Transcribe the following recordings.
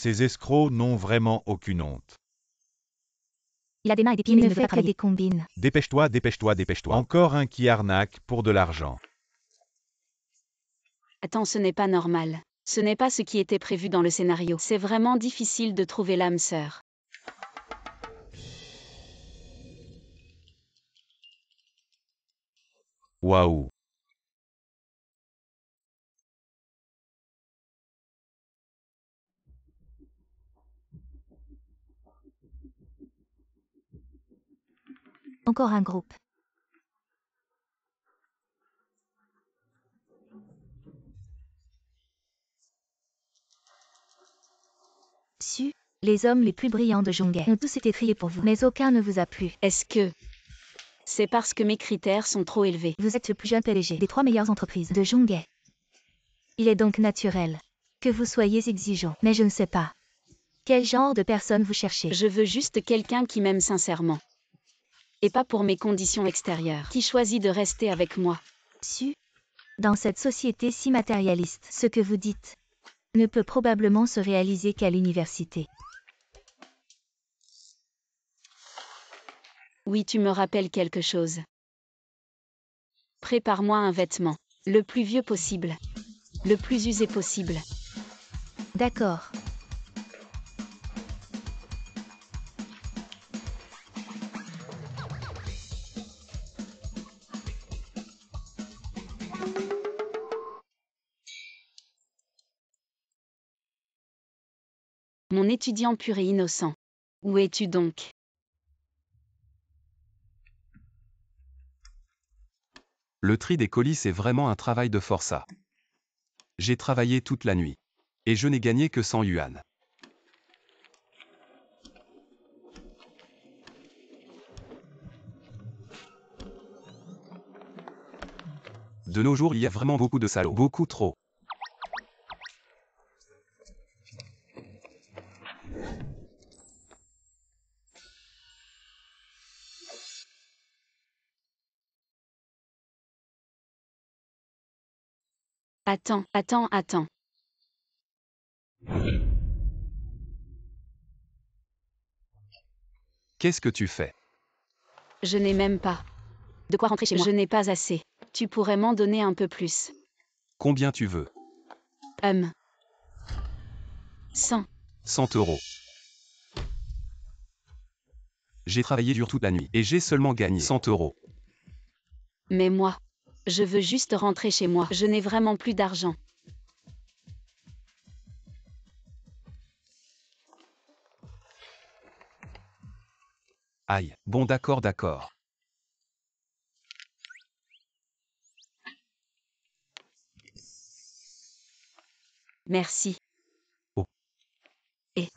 Ces escrocs n'ont vraiment aucune honte. Il a des mains et des pieds, mais il ne veut pas travailler. des combines. Dépêche-toi, dépêche-toi, dépêche-toi. Encore un qui arnaque pour de l'argent. Attends, ce n'est pas normal. Ce n'est pas ce qui était prévu dans le scénario. C'est vraiment difficile de trouver l'âme sœur. Waouh. Encore un groupe. Su, les hommes les plus brillants de Jongay ont tous été triés pour vous, mais aucun ne vous a plu. Est-ce que c'est parce que mes critères sont trop élevés? Vous êtes le plus jeune PDG des 3 meilleures entreprises de Jongay. Il est donc naturel que vous soyez exigeant, mais je ne sais pas. Quel genre de personne vous cherchez? Je veux juste quelqu'un qui m'aime sincèrement. Et pas pour mes conditions extérieures. Qui choisit de rester avec moi? Su, dans cette société si matérialiste, ce que vous dites ne peut probablement se réaliser qu'à l'université. Oui, tu me rappelles quelque chose. Prépare-moi un vêtement. Le plus vieux possible. Le plus usé possible. D'accord. Mon étudiant pur et innocent. Où es-tu donc? Le tri des colis c'est vraiment un travail de forçat. J'ai travaillé toute la nuit. Et je n'ai gagné que 100 yuan. De nos jours il y a vraiment beaucoup de salauds. Beaucoup trop. Attends, attends, attends. Qu'est-ce que tu fais? Je n'ai même pas. De quoi rentrer chez moi? Je n'ai pas assez. Tu pourrais m'en donner un peu plus. Combien tu veux? 100. 100 euros. J'ai travaillé dur toute la nuit et j'ai seulement gagné 100 euros. Mais moi, je veux juste rentrer chez moi. Je n'ai vraiment plus d'argent. Aïe, bon d'accord d'accord. Merci. Oh. Et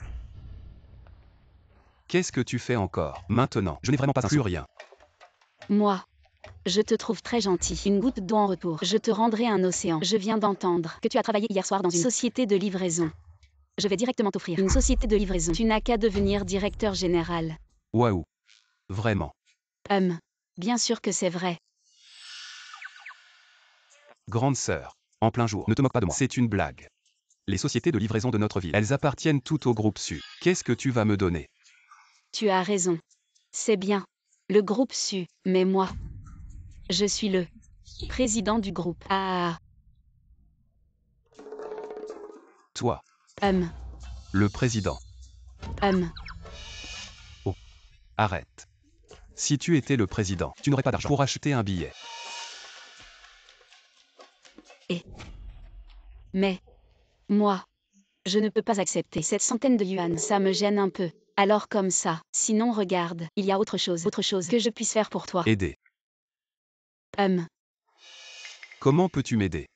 Qu'est-ce que tu fais encore? Maintenant, je n'ai vraiment pas plus rien. moi, je te trouve très gentil. Une goutte d'eau en retour. Je te rendrai un océan. Je viens d'entendre Que tu as travaillé hier soir dans une société de livraison. Je vais directement t'offrir Une société de livraison. Tu n'as qu'à devenir directeur général. Waouh. Vraiment. Bien sûr que c'est vrai. Grande sœur. En plein jour. Ne te moque pas de moi. C'est une blague. Les sociétés de livraison de notre ville, elles appartiennent toutes au groupe Su. Qu'est-ce que tu vas me donner? Tu as raison. C'est bien. Le groupe Su. Mais moi, je suis le président du groupe. Ah. Toi, Hum. le président. Arrête. Si tu étais le président, tu n'aurais pas d'argent pour acheter un billet. Mais moi, je ne peux pas accepter cette centaine de yuan. Ça me gêne un peu. Alors comme ça. Sinon regarde, il y a autre chose que je puisse faire pour toi. Aider. Comment peux-tu m'aider?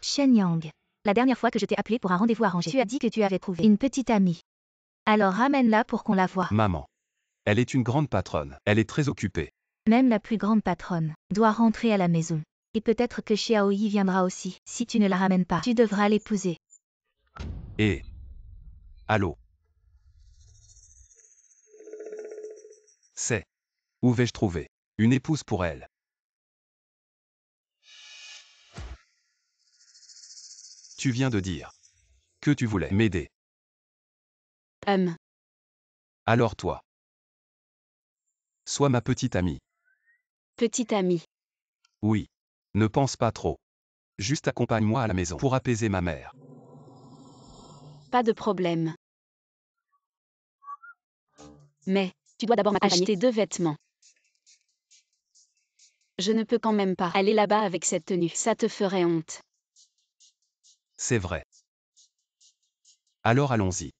Shen Yang. La dernière fois que je t'ai appelé pour un rendez-vous arrangé, tu as dit que tu avais trouvé une petite amie. Alors ramène-la pour qu'on la voie. Maman. Elle est une grande patronne. Elle est très occupée. Même la plus grande patronne doit rentrer à la maison. Et peut-être que Xiaoyi viendra aussi. Si tu ne la ramènes pas, tu devras l'épouser. Et... Allô? C'est... Où vais-je trouver une épouse pour elle? Tu viens de dire que tu voulais m'aider. Alors toi. Sois ma petite amie. Petite amie. Oui. Ne pense pas trop. Juste accompagne-moi à la maison pour apaiser ma mère. Pas de problème. Mais, tu dois d'abord m'accompagner tes 2 vêtements. Je ne peux quand même pas aller là-bas avec cette tenue. Ça te ferait honte. C'est vrai. Alors allons-y.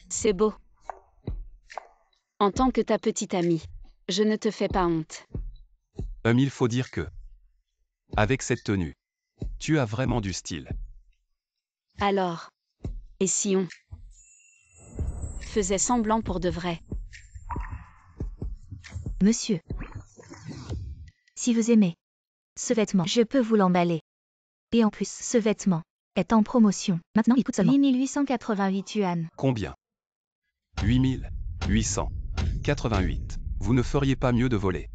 C'est beau. En tant que ta petite amie, je ne te fais pas honte. Il faut dire que, avec cette tenue, tu as vraiment du style. Alors, et si on faisait semblant pour de vrai? Monsieur. Si vous aimez ce vêtement, je peux vous l'emballer. Et en plus, ce vêtement est en promotion. Maintenant, il coûte seulement 8888 yuan. Combien 8888. Vous ne feriez pas mieux de voler.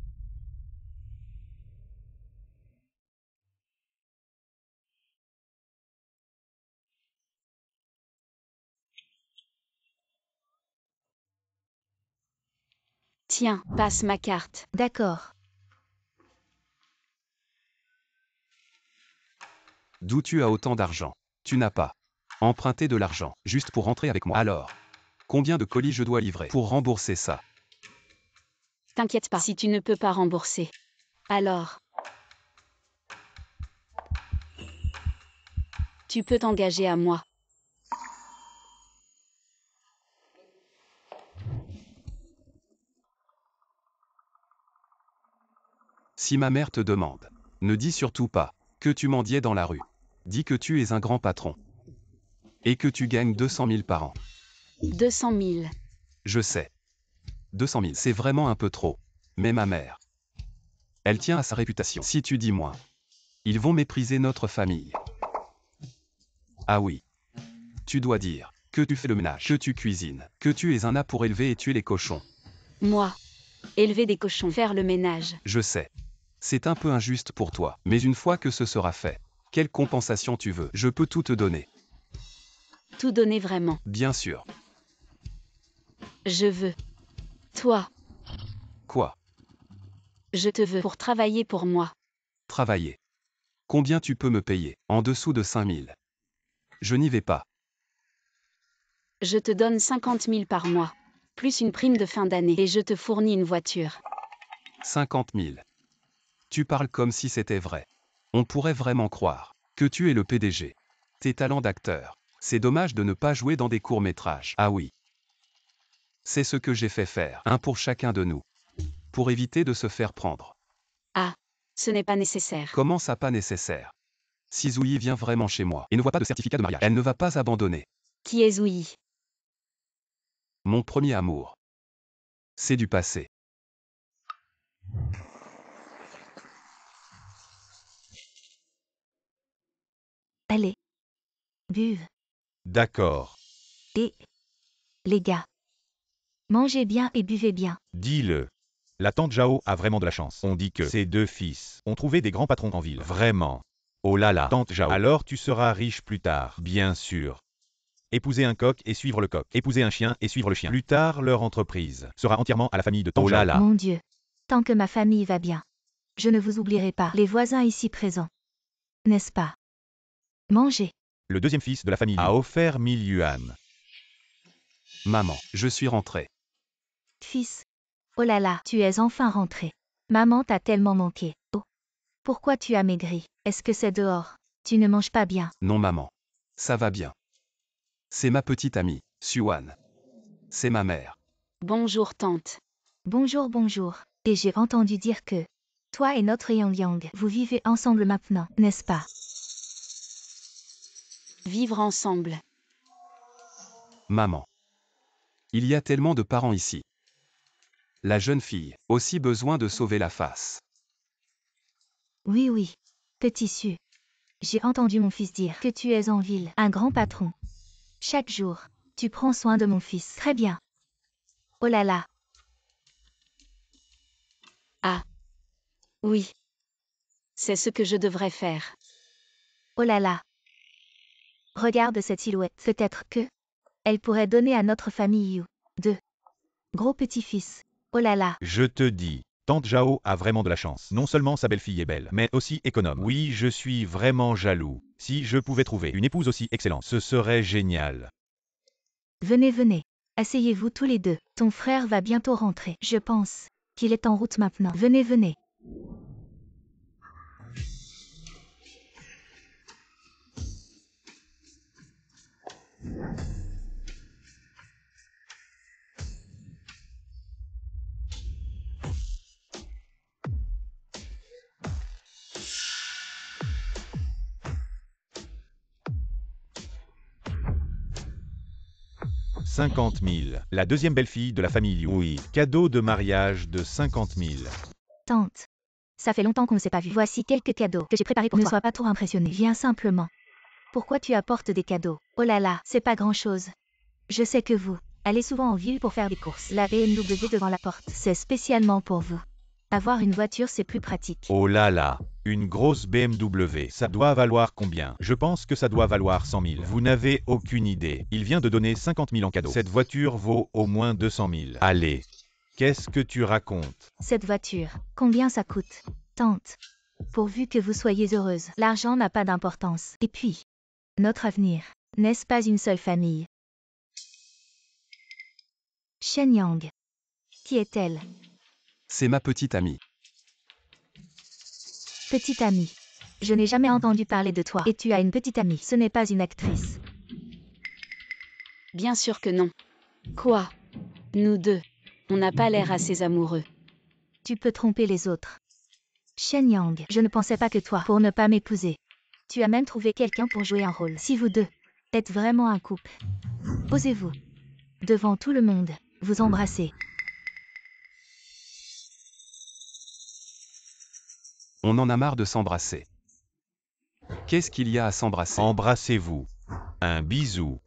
Tiens, passe ma carte. D'accord. D'où tu as autant d'argent? Tu n'as pas emprunté de l'argent juste pour rentrer avec moi. Alors, combien de colis je dois livrer pour rembourser ça? T'inquiète pas si tu ne peux pas rembourser. Alors, tu peux t'engager à moi. Si ma mère te demande, ne dis surtout pas que tu mendiais dans la rue. Dis que tu es un grand patron. Et que tu gagnes 200 000 par an. 200 000. Je sais. 200 000, c'est vraiment un peu trop. Mais ma mère, elle tient à sa réputation. Si tu dis moins, ils vont mépriser notre famille. Ah oui. Tu dois dire que tu fais le ménage, que tu cuisines, que tu es un âne pour élever et tuer les cochons. Moi. Élever des cochons, faire le ménage. Je sais. C'est un peu injuste pour toi, mais une fois que ce sera fait, quelle compensation tu veux? Je peux tout te donner. Tout donner vraiment. Bien sûr. Je veux. Toi. Quoi? Je te veux pour travailler pour moi. Travailler. Combien tu peux me payer? En dessous de 5 000. Je n'y vais pas. Je te donne 50 000 par mois. Plus une prime de fin d'année. Et je te fournis une voiture. 50 000. Tu parles comme si c'était vrai. On pourrait vraiment croire que tu es le PDG. Tes talents d'acteur. C'est dommage de ne pas jouer dans des courts-métrages. Ah oui. C'est ce que j'ai fait faire. Un pour chacun de nous. Pour éviter de se faire prendre. Ah. Ce n'est pas nécessaire. Comment ça pas nécessaire? Si Zouyi vient vraiment chez moi et ne voit pas de certificat de mariage, elle ne va pas abandonner. Qui est Zouyi? Mon premier amour. C'est du passé. Allez. Buve. D'accord. Et, les gars, mangez bien et buvez bien. Dis-le. La tante Zhao a vraiment de la chance. On dit que ses 2 fils ont trouvé des grands patrons en ville. Vraiment. Oh là là, tante Zhao. Alors tu seras riche plus tard. Bien sûr. Épouser un coq et suivre le coq. Épouser un chien et suivre le chien. Plus tard, leur entreprise sera entièrement à la famille de tante Zhao. Oh là là. Mon Dieu. Tant que ma famille va bien. Je ne vous oublierai pas. Les voisins ici présents. N'est-ce pas? Mangez. Le deuxième fils de la famille a offert 1000 yuan. Maman, je suis rentré. Fils. Oh là là, tu es enfin rentré. Maman t'a tellement manqué. Oh. Pourquoi tu as maigri? Est-ce que c'est dehors? Tu ne manges pas bien. Non maman. Ça va bien. C'est ma petite amie, Suan. C'est ma mère. Bonjour tante. Bonjour, bonjour. Et j'ai entendu dire que toi et notre Yang Yang, vous vivez ensemble maintenant, n'est-ce pas? Vivre ensemble. Maman. Il y a tellement de parents ici. La jeune fille, aussi besoin de sauver la face. Oui, oui. Petit Su. J'ai entendu mon fils dire que tu es en ville, un grand patron. Chaque jour, tu prends soin de mon fils. Très bien. Oh là là. Ah. Oui. C'est ce que je devrais faire. Oh là là. Regarde cette silhouette. Peut-être que elle pourrait donner à notre famille You. De gros petits-fils. Oh là là. Je te dis, tante Zhao a vraiment de la chance. Non seulement sa belle-fille est belle, mais aussi économe. Oui, je suis vraiment jaloux. Si je pouvais trouver une épouse aussi excellente, ce serait génial. Venez, venez. Asseyez-vous tous les deux. Ton frère va bientôt rentrer. Je pense qu'il est en route maintenant. Venez, venez. « 50 000. La deuxième belle-fille de la famille Liu. Oui, cadeau de mariage de 50 000. Tante. Ça fait longtemps qu'on ne s'est pas vu. Voici quelques cadeaux que j'ai préparés pour toi. Ne sois pas trop impressionné. Viens simplement. Pourquoi tu apportes des cadeaux? Oh là là, c'est pas grand-chose. Je sais que vous allez souvent en ville pour faire des courses. La BMW devant la porte, c'est spécialement pour vous. Avoir une voiture, c'est plus pratique. Oh là là, une grosse BMW. Ça doit valoir combien? Je pense que ça doit valoir 100 000. Vous n'avez aucune idée. Il vient de donner 50 000 en cadeau. Cette voiture vaut au moins 200 000. Allez, qu'est-ce que tu racontes? Cette voiture, combien ça coûte? Tante. Pourvu que vous soyez heureuse. L'argent n'a pas d'importance. Et puis, notre avenir, n'est-ce pas une seule famille? Shen Yang. Qui est-elle? C'est ma petite amie. Petite amie. Je n'ai jamais entendu parler de toi. Et tu as une petite amie. Ce n'est pas une actrice. Bien sûr que non. Quoi? Nous deux. On n'a pas l'air assez amoureux. Tu peux tromper les autres. Shen Yang, je ne pensais pas que toi, pour ne pas m'épouser. Tu as même trouvé quelqu'un pour jouer un rôle. Si vous deux êtes vraiment un couple, osez-vous, devant tout le monde, vous embrasser. On en a marre de s'embrasser. Qu'est-ce qu'il y a à s'embrasser? Embrassez-vous. Un bisou.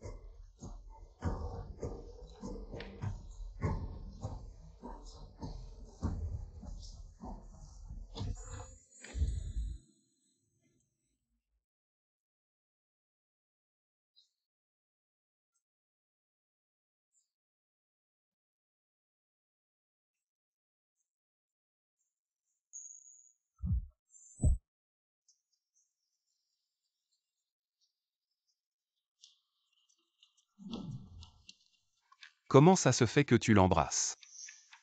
Comment ça se fait que tu l'embrasses?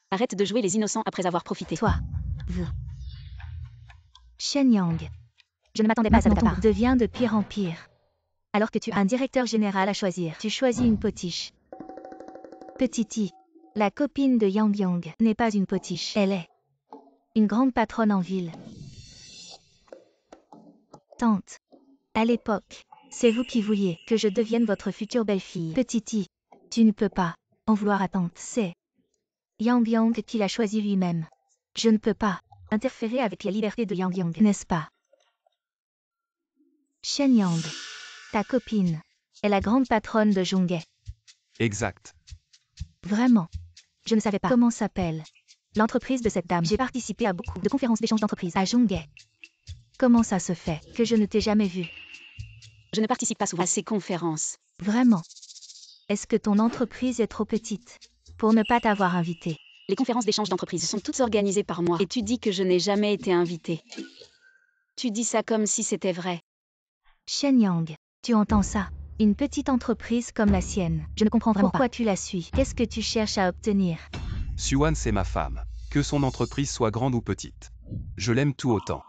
Arrête de jouer les innocents après avoir profité. Toi, vous. Shen Yang. Je ne m'attendais pas à ça de ta part. Devient de pire en pire. Alors que tu as un directeur général à choisir, tu choisis une potiche. Petite, la copine de Yang Yang, n'est pas une potiche. Elle est une grande patronne en ville. Tante. À l'époque, c'est vous qui vouliez que je devienne votre future belle-fille. Petite, tu ne peux pas en vouloir à tante. C'est Yang Yang qui l'a choisi lui-même. Je ne peux pas interférer avec la liberté de Yang Yang, n'est-ce pas? Shen Yang, ta copine, est la grande patronne de Zhonghe. Exact. Vraiment. Je ne savais pas comment s'appelle l'entreprise de cette dame. J'ai participé à beaucoup de conférences d'échange d'entreprise à Zhonghe. Comment ça se fait que je ne t'ai jamais vu? Je ne participe pas souvent à ces conférences. Vraiment. Est-ce que ton entreprise est trop petite pour ne pas t'avoir invité? Les conférences d'échange d'entreprise sont toutes organisées par moi. Et tu dis que je n'ai jamais été invitée. Tu dis ça comme si c'était vrai. Shen Yang, tu entends ça? Une petite entreprise comme la sienne. Je ne comprends vraiment pourquoi tu la suis. Qu'est-ce que tu cherches à obtenir? Suan, c'est ma femme. Que son entreprise soit grande ou petite. Je l'aime tout autant.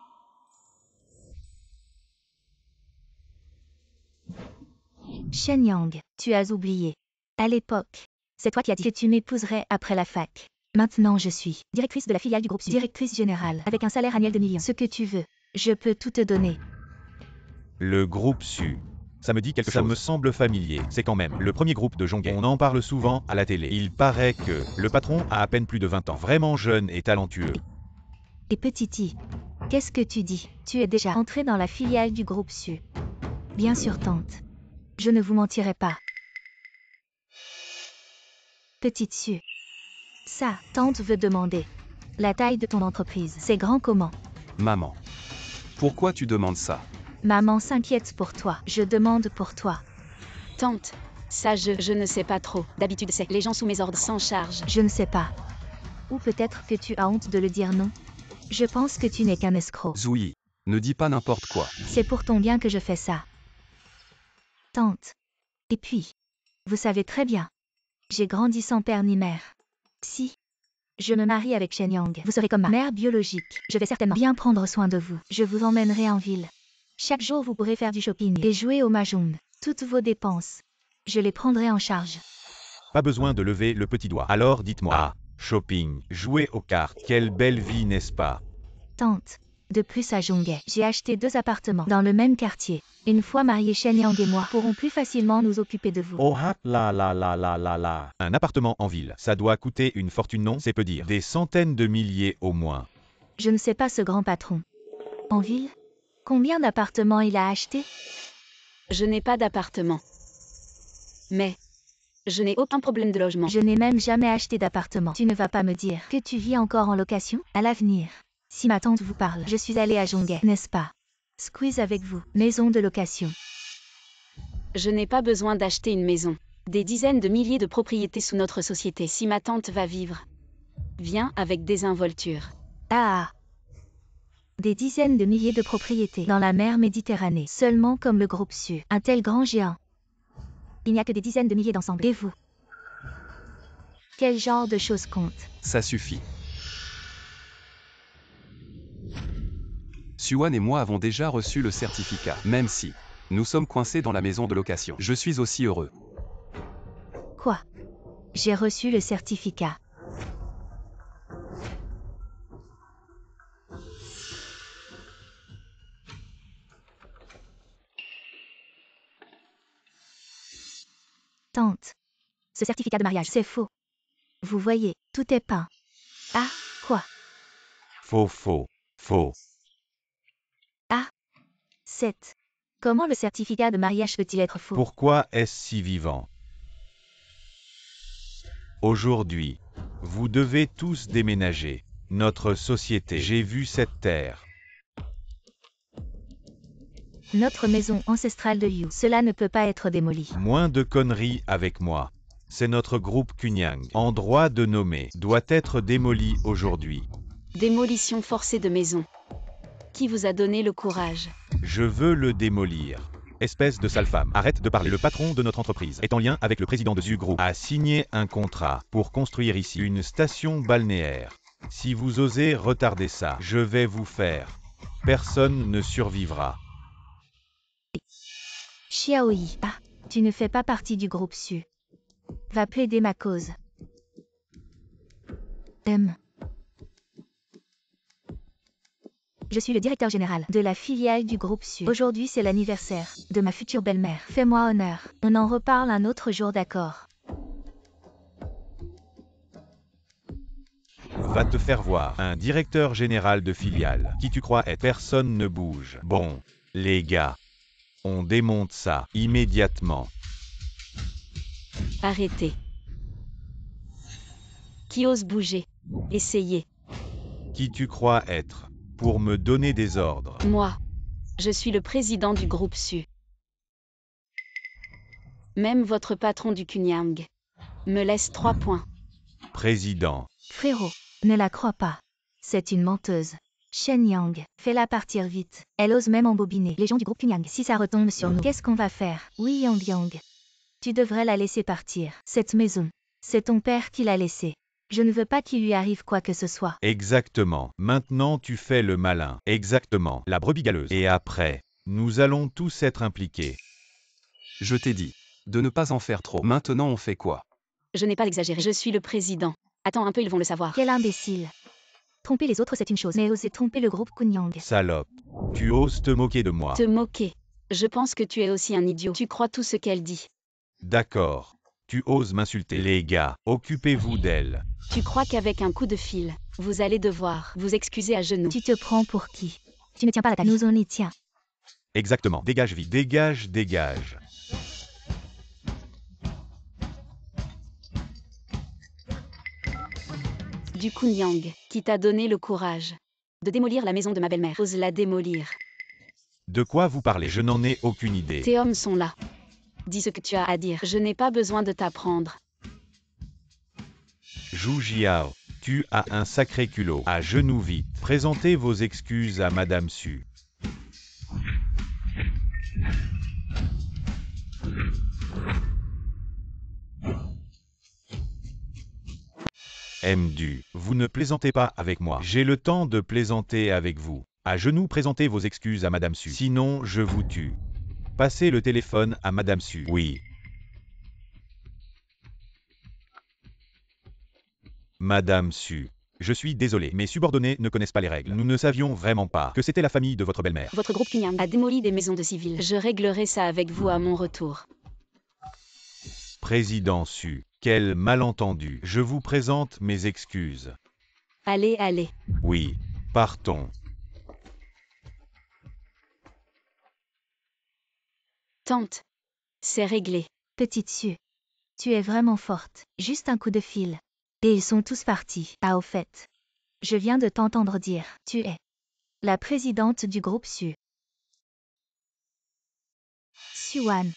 Shen Yang, tu as oublié. À l'époque, c'est toi qui as dit que tu m'épouserais après la fac. Maintenant je suis directrice de la filiale du groupe Sud, directrice générale, avec un salaire annuel de millions. Ce que tu veux, je peux tout te donner. Le groupe Su. Ça me dit quelque chose. Ça me semble familier. C'est quand même le premier groupe de Zhonghe. On en parle souvent à la télé. Il paraît que le patron a à peine plus de 20 ans. Vraiment jeune et talentueux. Et Petit-I, qu'est-ce que tu dis? Tu es déjà entré dans la filiale du groupe Su. Bien sûr, tante. Je ne vous mentirai pas. Petite Su. Ça, tante veut demander. La taille de ton entreprise, c'est grand comment? Maman. Pourquoi tu demandes ça? Maman s'inquiète pour toi. Je demande pour toi. Tante, ça je ne sais pas trop. D'habitude c'est les gens sous mes ordres s'en chargent. Je ne sais pas. Ou peut-être que tu as honte de le dire, non? Je pense que tu n'es qu'un escroc. Zoui, ne dis pas n'importe quoi. C'est pour ton bien que je fais ça. Tante. Et puis, vous savez très bien. J'ai grandi sans père ni mère. Si je me marie avec Shen Yang, vous serez comme ma mère biologique. Je vais certainement bien prendre soin de vous. Je vous emmènerai en ville. Chaque jour, vous pourrez faire du shopping et jouer au mahjong. Toutes vos dépenses, je les prendrai en charge. Pas besoin de lever le petit doigt. Alors dites-moi. Ah, shopping, jouer aux cartes. Quelle belle vie, n'est-ce pas? Tante. De plus à Zhonghe, j'ai acheté 2 appartements dans le même quartier. Une fois mariés, Shen Yang et moi pourrons plus facilement nous occuper de vous. Oh là. Un appartement en ville, ça doit coûter une fortune, non? C'est peu dire. Des centaines de milliers au moins. Je ne sais pas ce grand patron. En ville? Combien d'appartements il a acheté? Je n'ai pas d'appartement. Mais je n'ai aucun problème de logement. Je n'ai même jamais acheté d'appartement. Tu ne vas pas me dire que tu vis encore en location? À l'avenir, si ma tante vous parle, je suis allée à Zhonghe, n'est-ce pas? Squeeze avec vous, maison de location. Je n'ai pas besoin d'acheter une maison. Des dizaines de milliers de propriétés sous notre société. Si ma tante va vivre, viens avec désinvolture. Ah! Des dizaines de milliers de propriétés dans la mer Méditerranée, seulement comme le groupe Su. Un tel grand géant. Il n'y a que des dizaines de milliers d'ensemble. Et vous? Quel genre de choses compte? Ça suffit. Suan et moi avons déjà reçu le certificat, même si nous sommes coincés dans la maison de location. Je suis aussi heureux. Quoi? J'ai reçu le certificat. Tante. Ce certificat de mariage, c'est faux. Vous voyez, tout est peint. Ah, quoi? Faux. 7. Comment le certificat de mariage peut-il être faux? Pourquoi est-ce si vivant? Aujourd'hui, vous devez tous déménager. Notre société, j'ai vu cette terre. Notre maison ancestrale de Yu, cela ne peut pas être démoli. Moins de conneries avec moi. C'est notre groupe Kunyang, en droit de nommer, doit être démoli aujourd'hui. Démolition forcée de maison. Qui vous a donné le courage? Je veux le démolir. Espèce de sale femme. Arrête de parler. Le patron de notre entreprise est en lien avec le président de Zu Group. A signé un contrat pour construire ici une station balnéaire. Si vous osez retarder ça, je vais vous faire. Personne ne survivra. Xiaoyi, ah, tu ne fais pas partie du groupe Su. Va plaider ma cause. Je suis le directeur général de la filiale du groupe Su. Aujourd'hui, c'est l'anniversaire de ma future belle-mère. Fais-moi honneur. On en reparle un autre jour, d'accord? Va te faire voir. Un directeur général de filiale. Qui tu crois être? Personne ne bouge. Bon, les gars, on démonte ça immédiatement. Arrêtez. Qui ose bouger? Essayez. Qui tu crois être? Pour me donner des ordres. Moi. Je suis le président du groupe Su. Même votre patron du Kunyang me laisse 3 points. Président. Frérot, ne la crois pas. C'est une menteuse. Shen Yang, fais-la partir vite. Elle ose même embobiner les gens du groupe Kunyang. Si ça retombe sur nous, qu'est-ce qu'on va faire? Oui, Yang. Tu devrais la laisser partir. Cette maison, c'est ton père qui l'a laissée. Je ne veux pas qu'il lui arrive quoi que ce soit. Exactement. Maintenant tu fais le malin. Exactement. La brebis galeuse. Et après, nous allons tous être impliqués. Je t'ai dit de ne pas en faire trop. Maintenant on fait quoi? Je n'ai pas exagéré. Je suis le président. Attends un peu, ils vont le savoir. Quel imbécile. Tromper les autres, c'est une chose, mais oser tromper le groupe Kunyang. Salope. Tu oses te moquer de moi. Te moquer. Je pense que tu es aussi un idiot. Tu crois tout ce qu'elle dit. D'accord. Tu oses m'insulter. Les gars, occupez-vous d'elle. Tu crois qu'avec un coup de fil, vous allez devoir vous excuser à genoux. Tu te prends pour qui? Tu ne tiens pas à ta vie. Nous on y tient. Exactement. Dégage vite. Dégage, dégage. Du Kunyang, qui t'a donné le courage de démolir la maison de ma belle-mère. Ose la démolir. De quoi vous parlez? Je n'en ai aucune idée. Tes hommes sont là. Dis ce que tu as à dire. Je n'ai pas besoin de t'apprendre. Zhu Jiao, tu as un sacré culot. À genoux vite. Présentez vos excuses à Madame Su. MDU, vous ne plaisantez pas avec moi. J'ai le temps de plaisanter avec vous. À genoux, présentez vos excuses à Madame Su. Sinon, je vous tue. Passez le téléphone à Madame Su. Oui. Madame Su. Je suis désolé, mes subordonnés ne connaissent pas les règles. Nous ne savions vraiment pas que c'était la famille de votre belle-mère. Votre groupe Kunyang a démoli des maisons de civils. Je réglerai ça avec vous à mon retour. Président Su. Quel malentendu. Je vous présente mes excuses. Allez, allez. Oui. Partons. Tante. C'est réglé. Petite Su. Tu es vraiment forte. Juste un coup de fil. Et ils sont tous partis. Ah au fait. Je viens de t'entendre dire. Tu es la présidente du groupe Su. Suan.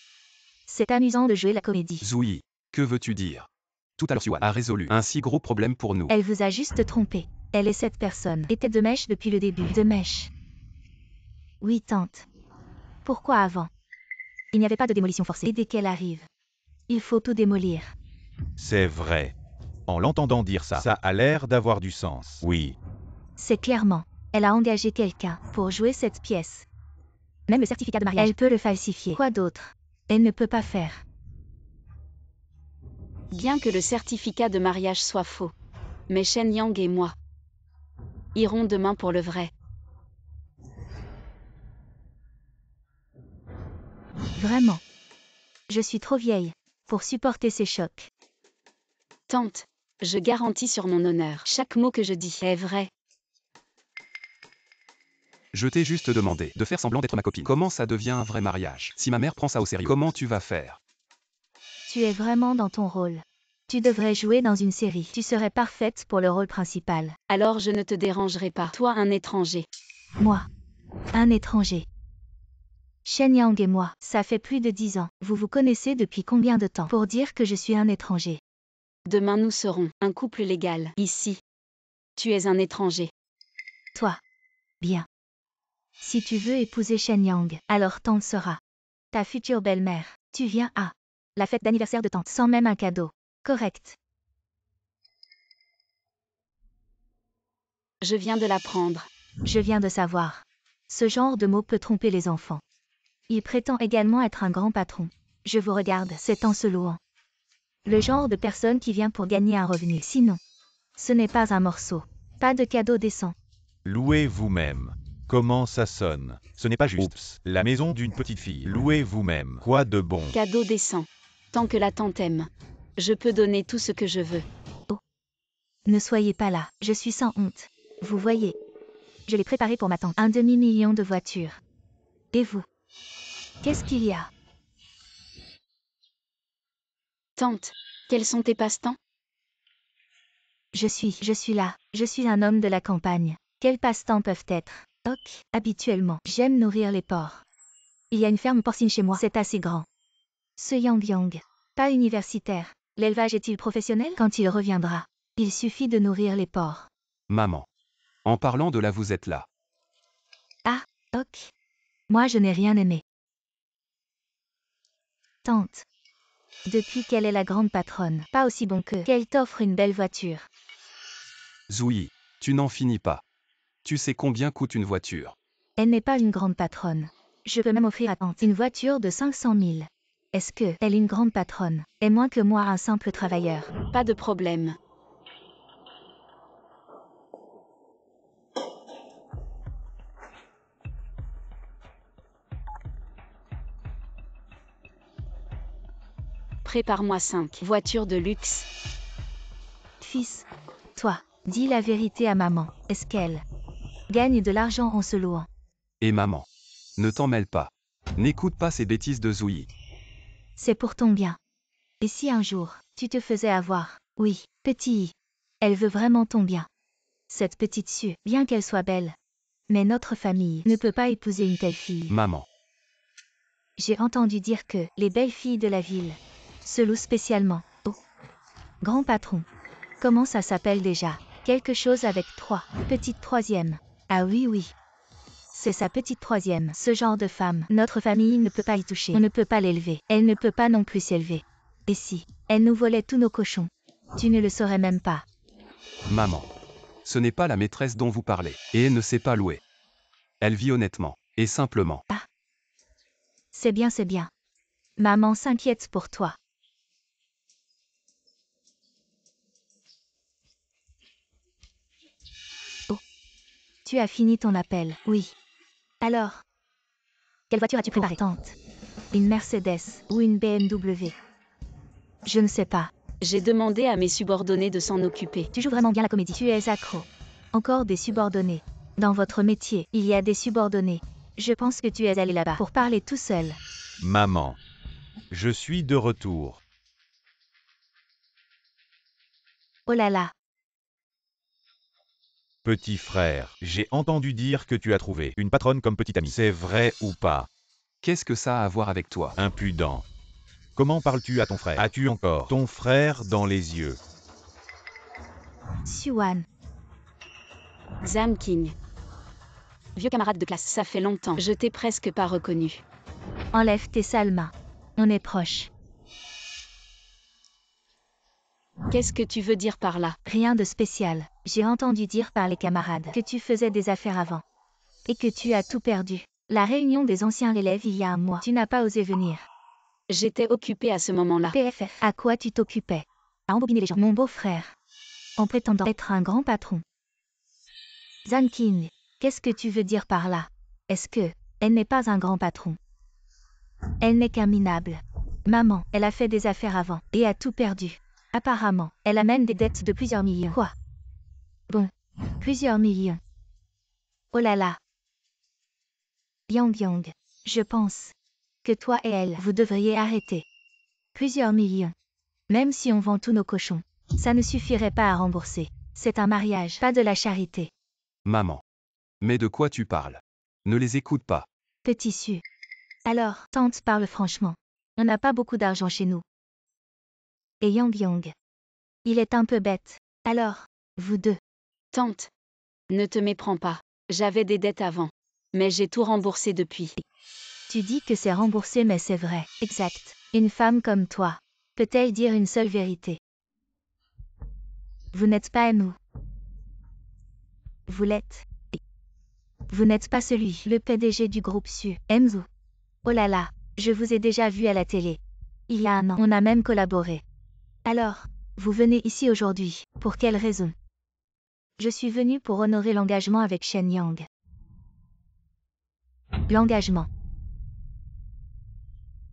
C'est amusant de jouer la comédie. Zoui, que veux-tu dire? Tout à l'heure Suan a résolu un si gros problème pour nous. Elle vous a juste trompé. Elle est cette personne. Était de mèche depuis le début. De mèche. Oui, tante. Pourquoi avant? Il n'y avait pas de démolition forcée. Et dès qu'elle arrive, il faut tout démolir. C'est vrai. En l'entendant dire ça, ça a l'air d'avoir du sens. Oui. C'est clairement. Elle a engagé quelqu'un pour jouer cette pièce. Même le certificat de mariage. Elle peut le falsifier. Quoi d'autre? Elle ne peut pas faire. Bien que le certificat de mariage soit faux. Mais Shen Yang et moi irons demain pour le vrai. Vraiment. Je suis trop vieille pour supporter ces chocs. Tante, je garantis sur mon honneur. Chaque mot que je dis est vrai. Je t'ai juste demandé de faire semblant d'être ma copine. Comment ça devient un vrai mariage? Si ma mère prend ça au sérieux, comment tu vas faire? Tu es vraiment dans ton rôle. Tu devrais jouer dans une série. Tu serais parfaite pour le rôle principal. Alors je ne te dérangerai pas. Toi un étranger. Moi. Un étranger. Shen Yang et moi, ça fait plus de 10 ans. Vous vous connaissez depuis combien de temps pour dire que je suis un étranger? Demain nous serons un couple légal. Ici. Tu es un étranger. Toi. Bien. Si tu veux épouser Shen Yang, alors tante sera ta future belle-mère. Tu viens à la fête d'anniversaire de tante sans même un cadeau. Correct. Je viens de l'apprendre. Je viens de savoir. Ce genre de mot peut tromper les enfants. Il prétend également être un grand patron. Je vous regarde, c'est en se louant. Le genre de personne qui vient pour gagner un revenu. Sinon, ce n'est pas un morceau. Pas de cadeau décent. Louez vous-même. Comment ça sonne? Ce n'est pas juste. Oups, la maison d'une petite fille. Louez vous-même. Quoi de bon? Cadeau décent. Tant que la tante aime. Je peux donner tout ce que je veux. Oh. Ne soyez pas là. Je suis sans honte. Vous voyez. Je l'ai préparé pour ma tante. 1 demi-million de voitures. Et vous? Qu'est-ce qu'il y a? Tante, quels sont tes passe-temps? Je suis là. Je suis un homme de la campagne. Quels passe-temps peuvent être? Ok, habituellement, j'aime nourrir les porcs. Il y a une ferme porcine chez moi. C'est assez grand. Ce Yang Yang. Pas universitaire. L'élevage est-il professionnel? Quand il reviendra, il suffit de nourrir les porcs. Maman. En parlant de là vous êtes là. Ah, ok. Moi je n'ai rien aimé. Tante. Depuis qu'elle est la grande patronne, pas aussi bon que qu'elle t'offre une belle voiture. Zoui, tu n'en finis pas. Tu sais combien coûte une voiture? Elle n'est pas une grande patronne. Je peux même offrir à tante une voiture de 500 000. Est-ce que elle est une grande patronne, est moins que moi un simple travailleur? Pas de problème. Prépare-moi 5 voitures de luxe. Fils, toi, dis la vérité à maman. Est-ce qu'elle gagne de l'argent en se louant? Et maman. Ne t'en mêle pas. N'écoute pas ces bêtises de Zouyi. C'est pour ton bien. Et si un jour, tu te faisais avoir? Oui, petit. Elle veut vraiment ton bien. Cette petite Sue, bien qu'elle soit belle. Mais notre famille ne peut pas épouser une telle fille. Maman. J'ai entendu dire que les belles filles de la ville se louent spécialement. Oh, grand patron. Comment ça s'appelle déjà? Quelque chose avec 3. Petite troisième. Ah oui, oui. C'est sa petite troisième. Ce genre de femme, notre famille ne peut pas y toucher. On ne peut pas l'élever. Elle ne peut pas non plus s'élever. Et si elle nous volait tous nos cochons? Tu ne le saurais même pas. Maman. Ce n'est pas la maîtresse dont vous parlez. Et elle ne sait pas louer. Elle vit honnêtement. Et simplement. C'est bien, c'est bien. Maman s'inquiète pour toi. Oh. Tu as fini ton appel, oui. Alors, quelle voiture as-tu préparée? Tante. Une Mercedes ou une BMW? Je ne sais pas. J'ai demandé à mes subordonnés de s'en occuper. Tu joues vraiment bien la comédie. Tu es accro. Encore des subordonnés. Dans votre métier, il y a des subordonnés. Je pense que tu es allé là-bas pour parler tout seul. Maman. Je suis de retour. Oh là là. Petit frère, j'ai entendu dire que tu as trouvé une patronne comme petite amie. C'est vrai ou pas? Qu'est-ce que ça a à voir avec toi? Impudent. Comment parles-tu à ton frère? As-tu encore ton frère dans les yeux? Suan. Zam King. Vieux camarade de classe, ça fait longtemps. Je t'ai presque pas reconnu. Enlève tes sales mains. On est proches. Qu'est-ce que tu veux dire par là? Rien de spécial. J'ai entendu dire par les camarades que tu faisais des affaires avant. Et que tu as tout perdu. La réunion des anciens élèves il y a un mois. Tu n'as pas osé venir. J'étais occupée à ce moment-là. PFF. À quoi tu t'occupais? À embobiner les gens. Mon beau-frère. En prétendant être un grand patron. Zan King. Qu'est-ce que tu veux dire par là? Est-ce que elle n'est pas un grand patron? Elle n'est qu'un minable. Maman, elle a fait des affaires avant et a tout perdu. Apparemment, elle amène des dettes de plusieurs millions. Quoi? Bon, plusieurs millions. Oh là là. Yang Yang, je pense que toi et elle, vous devriez arrêter. Plusieurs millions. Même si on vend tous nos cochons, ça ne suffirait pas à rembourser. C'est un mariage, pas de la charité. Maman. Mais de quoi tu parles? Ne les écoute pas. Petit Su. Alors, tante parle franchement. On n'a pas beaucoup d'argent chez nous. Et Yang Yang. Il est un peu bête. Alors, vous deux. Tante. Ne te méprends pas. J'avais des dettes avant. Mais j'ai tout remboursé depuis. Tu dis que c'est remboursé mais c'est vrai. Exact. Une femme comme toi. Peut-elle dire une seule vérité? Vous n'êtes pas à nous. Vous l'êtes. Vous n'êtes pas celui, le PDG du groupe Su. Enzo. Oh là là, je vous ai déjà vu à la télé. Il y a un an, on a même collaboré. Alors, vous venez ici aujourd'hui, pour quelle raison? Je suis venu pour honorer l'engagement avec Shen Yang. L'engagement.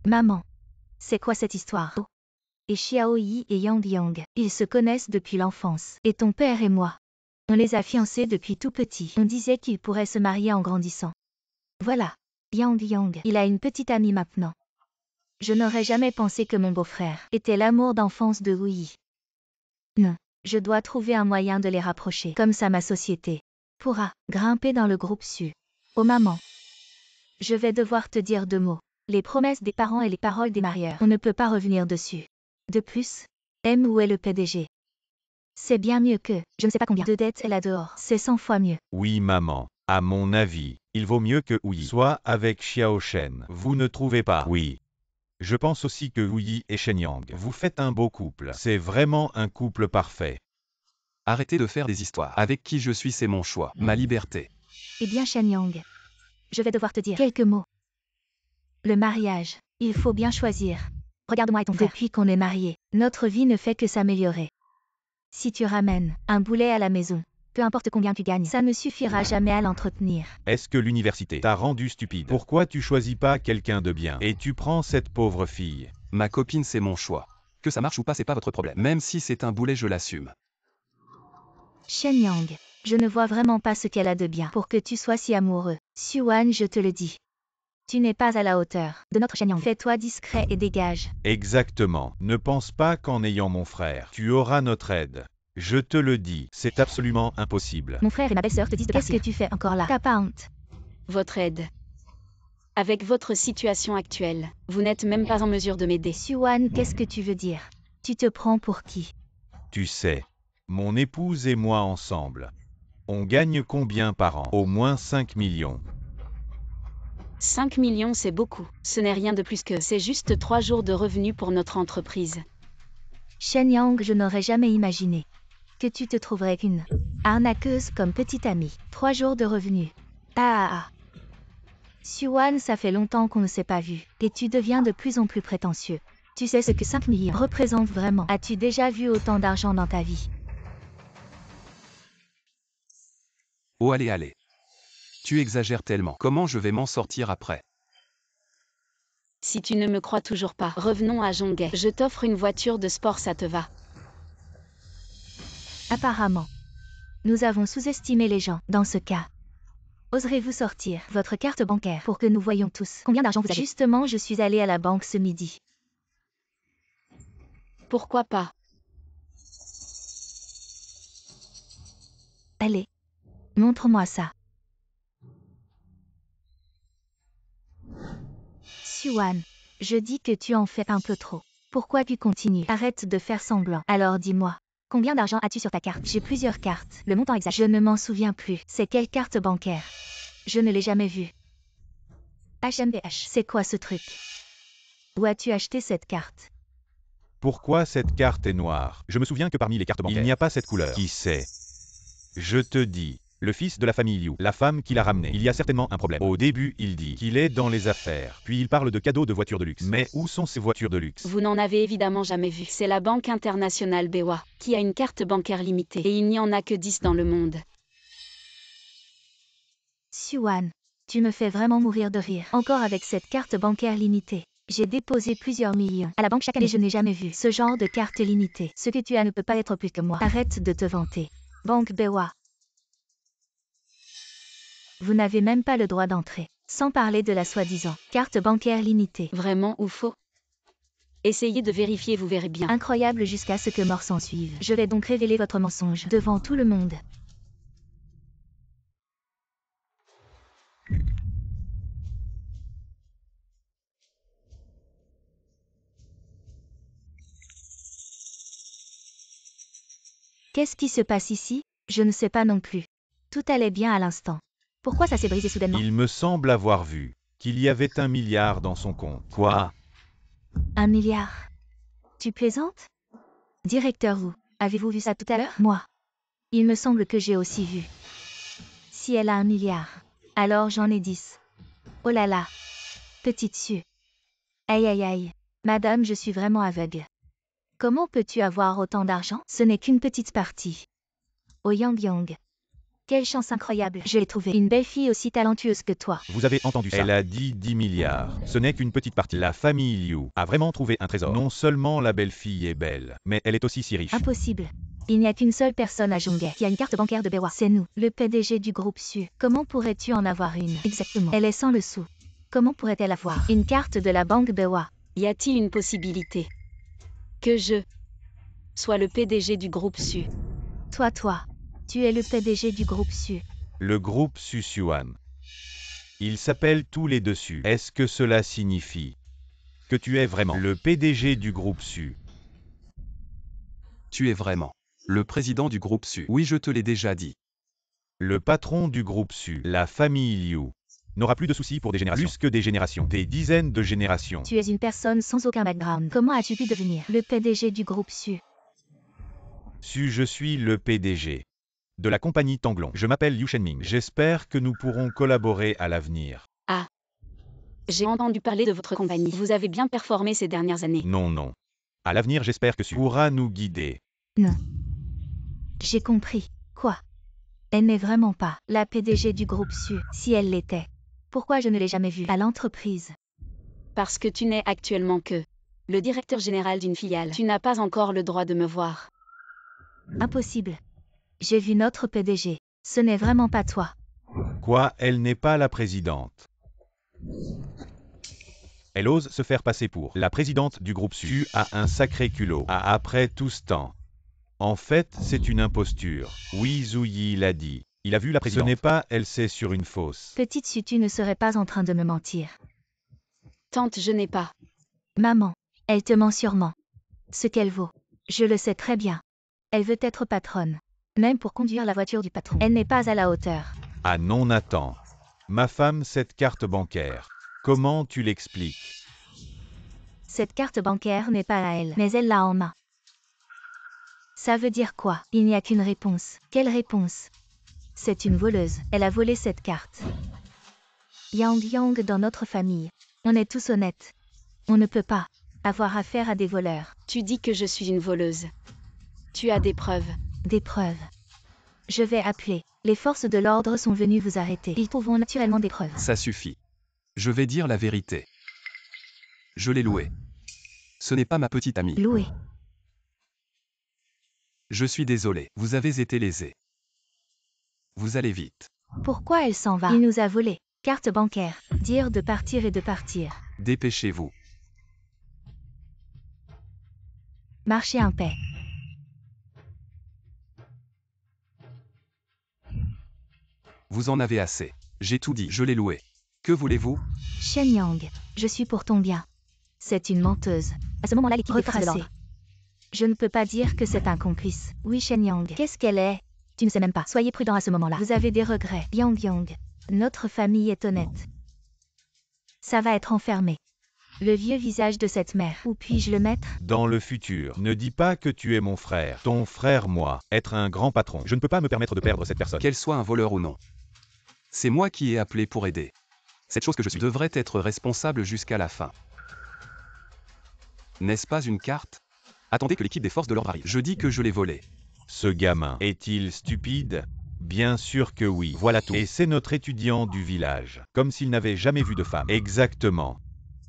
Maman. C'est quoi cette histoire? Oh. Et Xiao Yi et Yang Yang, ils se connaissent depuis l'enfance. Et ton père et moi. On les a fiancés depuis tout petit. On disait qu'ils pourraient se marier en grandissant. Voilà. Yang Yang, il a une petite amie maintenant. Je n'aurais jamais pensé que mon beau-frère était l'amour d'enfance de Wu. Non. Je dois trouver un moyen de les rapprocher. Comme ça ma société pourra grimper dans le groupe Su. Oh maman. Je vais devoir te dire 2 mots. Les promesses des parents et les paroles des marieurs. On ne peut pas revenir dessus. De plus, M où est le PDG? C'est bien mieux que, je ne sais pas combien de dettes elle a dehors. C'est 100 fois mieux. Oui maman. À mon avis, il vaut mieux que Wu Yi soit avec Xiao Shen. Vous ne trouvez pas? Oui. Je pense aussi que Wu Yi et Shen Yang, vous faites un beau couple. C'est vraiment un couple parfait. Arrêtez de faire des histoires. Avec qui je suis, c'est mon choix, ma liberté. Eh bien Shen Yang, je vais devoir te dire quelques mots. Le mariage, il faut bien choisir. Regarde-moi et ton frère. Depuis qu'on est mariés, notre vie ne fait que s'améliorer. Si tu ramènes un boulet à la maison, peu importe combien tu gagnes, ça ne suffira jamais à l'entretenir. Est-ce que l'université t'a rendu stupide? Pourquoi tu choisis pas quelqu'un de bien et tu prends cette pauvre fille? Ma copine, c'est mon choix. Que ça marche ou pas, c'est pas votre problème. Même si c'est un boulet, je l'assume. Shen Yang, je ne vois vraiment pas ce qu'elle a de bien pour que tu sois si amoureux. Xuan, je te le dis. Tu n'es pas à la hauteur de notre Shen Yang. Fais-toi discret et dégage. Exactement. Ne pense pas qu'en ayant mon frère, tu auras notre aide. Je te le dis, c'est absolument impossible. Mon frère et ma belle-sœur te disent de partir. Qu'est-ce que tu fais encore là? T'as pas honte? Votre aide. Avec votre situation actuelle, vous n'êtes même pas en mesure de m'aider. Xuan, qu'est-ce que tu veux dire? Tu te prends pour qui? Tu sais, mon épouse et moi ensemble, on gagne combien par an? Au moins 5 millions. 5 millions, c'est beaucoup. Ce n'est rien de plus que c'est juste 3 jours de revenus pour notre entreprise. Shen Yang, je n'aurais jamais imaginé que tu te trouverais une arnaqueuse comme petite amie. 3 jours de revenus. Ah. Xuan, ça fait longtemps qu'on ne s'est pas vu, et tu deviens de plus en plus prétentieux. Tu sais ce que 5 millions représentent vraiment? As-tu déjà vu autant d'argent dans ta vie? Oh allez, allez. Tu exagères tellement. Comment je vais m'en sortir après? Si tu ne me crois toujours pas, revenons à Zhonghe. Je t'offre une voiture de sport, ça te va? Apparemment, nous avons sous-estimé les gens dans ce cas. Oserez-vous sortir votre carte bancaire pour que nous voyions tous combien d'argent vous avez? Justement, je suis allée à la banque ce midi. Pourquoi pas? Allez, montre-moi ça. Xuan, je dis que tu en fais un peu trop. Pourquoi tu continues? Arrête de faire semblant. Alors dis-moi, combien d'argent as-tu sur ta carte? J'ai plusieurs cartes. Le montant exact, je ne m'en souviens plus. C'est quelle carte bancaire? Je ne l'ai jamais vue. HMBH, c'est quoi ce truc? Où as-tu acheté cette carte? Pourquoi cette carte est noire? Je me souviens que parmi les cartes bancaires, il n'y a pas cette couleur. Qui sait? Je te dis, le fils de la famille Liu, la femme qui l'a ramené, il y a certainement un problème. Au début, il dit qu'il est dans les affaires, puis il parle de cadeaux de voitures de luxe. Mais où sont ces voitures de luxe? Vous n'en avez évidemment jamais vu. C'est la Banque internationale BOA, qui a une carte bancaire limitée. Et il n'y en a que 10 dans le monde. Xuan, tu me fais vraiment mourir de rire. Encore avec cette carte bancaire limitée. J'ai déposé plusieurs millions à la banque chaque année et je n'ai jamais vu ce genre de carte limitée. Ce que tu as ne peut pas être plus que moi. Arrête de te vanter. Banque BOA. Vous n'avez même pas le droit d'entrer. Sans parler de la soi-disant carte bancaire limitée. Vraiment ou faux? Essayez de vérifier, vous verrez bien. Incroyable jusqu'à ce que mort s'en suive. Je vais donc révéler votre mensonge devant tout le monde. Qu'est-ce qui se passe ici? Je ne sais pas non plus. Tout allait bien à l'instant. Pourquoi ça s'est brisé soudainement? Il me semble avoir vu qu'il y avait 1 milliard dans son compte. Quoi? 1 milliard? Tu plaisantes? Directeur, avez-vous vu ça tout à l'heure? Moi. Il me semble que j'ai aussi vu. Si elle a 1 milliard, alors j'en ai 10. Oh là là. Petite Sue. Aïe aïe aïe. Madame, je suis vraiment aveugle. Comment peux-tu avoir autant d'argent? Ce n'est qu'une petite partie. Oh Yang Yang. Quelle chance incroyable. Je l'ai trouvée. Une belle fille aussi talentueuse que toi. Vous avez entendu ça? Elle a dit 10 milliards. Ce n'est qu'une petite partie. La famille Liu a vraiment trouvé un trésor. Non seulement la belle-fille est belle, mais elle est aussi si riche. Impossible. Il n'y a qu'une seule personne à Zhonghe qui a une carte bancaire de BOA. C'est nous, le PDG du groupe Sue. Comment pourrais-tu en avoir une? Exactement. Elle est sans le sou. Comment pourrait-elle avoir une carte de la banque BOA? Y a-t-il une possibilité que je sois le PDG du groupe Sue? Toi, tu es le PDG du groupe Sue. Le groupe Xuan. Ils s'appellent tous les dessus. Est-ce que cela signifie que tu es vraiment le PDG du groupe Sue? Tu es vraiment le président du groupe Sue. Oui, je te l'ai déjà dit. Le patron du groupe Sue, la famille Liu, n'aura plus de soucis pour des générations. Plus que des générations, des dizaines de générations. Tu es une personne sans aucun background. Comment as-tu pu devenir le PDG du groupe Sue? Je suis le PDG de la compagnie Tanglong. Je m'appelle Liu Shenming. J'espère que nous pourrons collaborer à l'avenir. Ah. J'ai entendu parler de votre compagnie. Vous avez bien performé ces dernières années. Non. À l'avenir, j'espère que Sue pourra nous guider. Non. J'ai compris. Quoi? Elle n'est vraiment pas la PDG du groupe Sue. Si elle l'était, pourquoi je ne l'ai jamais vue à l'entreprise? Parce que tu n'es actuellement que Le directeur général d'une filiale. Tu n'as pas encore le droit de me voir. Impossible. J'ai vu notre PDG. Ce n'est vraiment pas toi. Quoi, elle n'est pas la présidente. Elle ose se faire passer pour la présidente du groupe Su. Tu as un sacré culot. Ah, après tout ce temps. En fait, c'est une imposture. Oui, Zouyi l'a dit. Il a vu la présidente. Ce n'est pas elle, c'est sur une fausse. Petite Su, tu ne serais pas en train de me mentir. Tante, je n'ai pas. Maman, elle te ment sûrement. Ce qu'elle vaut. Je le sais très bien. Elle veut être patronne. Même pour conduire la voiture du patron. Elle n'est pas à la hauteur. Ah non, Nathan. Ma femme, cette carte bancaire. Comment tu l'expliques? Cette carte bancaire n'est pas à elle, mais elle l'a en main. Ça veut dire quoi? Il n'y a qu'une réponse. Quelle réponse? C'est une voleuse. Elle a volé cette carte. Yang Yang dans notre famille. On est tous honnêtes. On ne peut pas avoir affaire à des voleurs. Tu dis que je suis une voleuse. Tu as des preuves. Des preuves. Je vais appeler. Les forces de l'ordre sont venues vous arrêter. Ils trouveront naturellement des preuves. Ça suffit. Je vais dire la vérité. Je l'ai louée. Ce n'est pas ma petite amie. Loué. Je suis désolé, vous avez été lésé. Vous allez vite. Pourquoi elle s'en va? Il nous a volé. Carte bancaire. Dire de partir et de partir. Dépêchez-vous. Marchez en paix. Vous en avez assez. J'ai tout dit, je l'ai loué. Que voulez-vous? Shen Yang, je suis pour ton bien. C'est une menteuse. À ce moment-là, l'équipe est de l'ordre. Je ne peux pas dire que c'est un complice. Oui, Shen Yang. Qu'est-ce qu'elle est? Tu ne sais même pas. Soyez prudent à ce moment-là. Vous avez des regrets. Yang Yang. Notre famille est honnête. Ça va être enfermé. Le vieux visage de cette mère. Où puis-je le mettre? Dans le futur, ne dis pas que tu es mon frère. Ton frère, moi, être un grand patron. Je ne peux pas me permettre de perdre cette personne. Qu'elle soit un voleur ou non. C'est moi qui ai appelé pour aider. Cette chose que je suis devrait être responsable jusqu'à la fin. N'est-ce pas une carte? Attendez que l'équipe des forces de l'ordre arrive. Je dis que je l'ai volée. Ce gamin, est-il stupide? Bien sûr que oui. Voilà tout. Et c'est notre étudiant du village. Comme s'il n'avait jamais vu de femme. Exactement.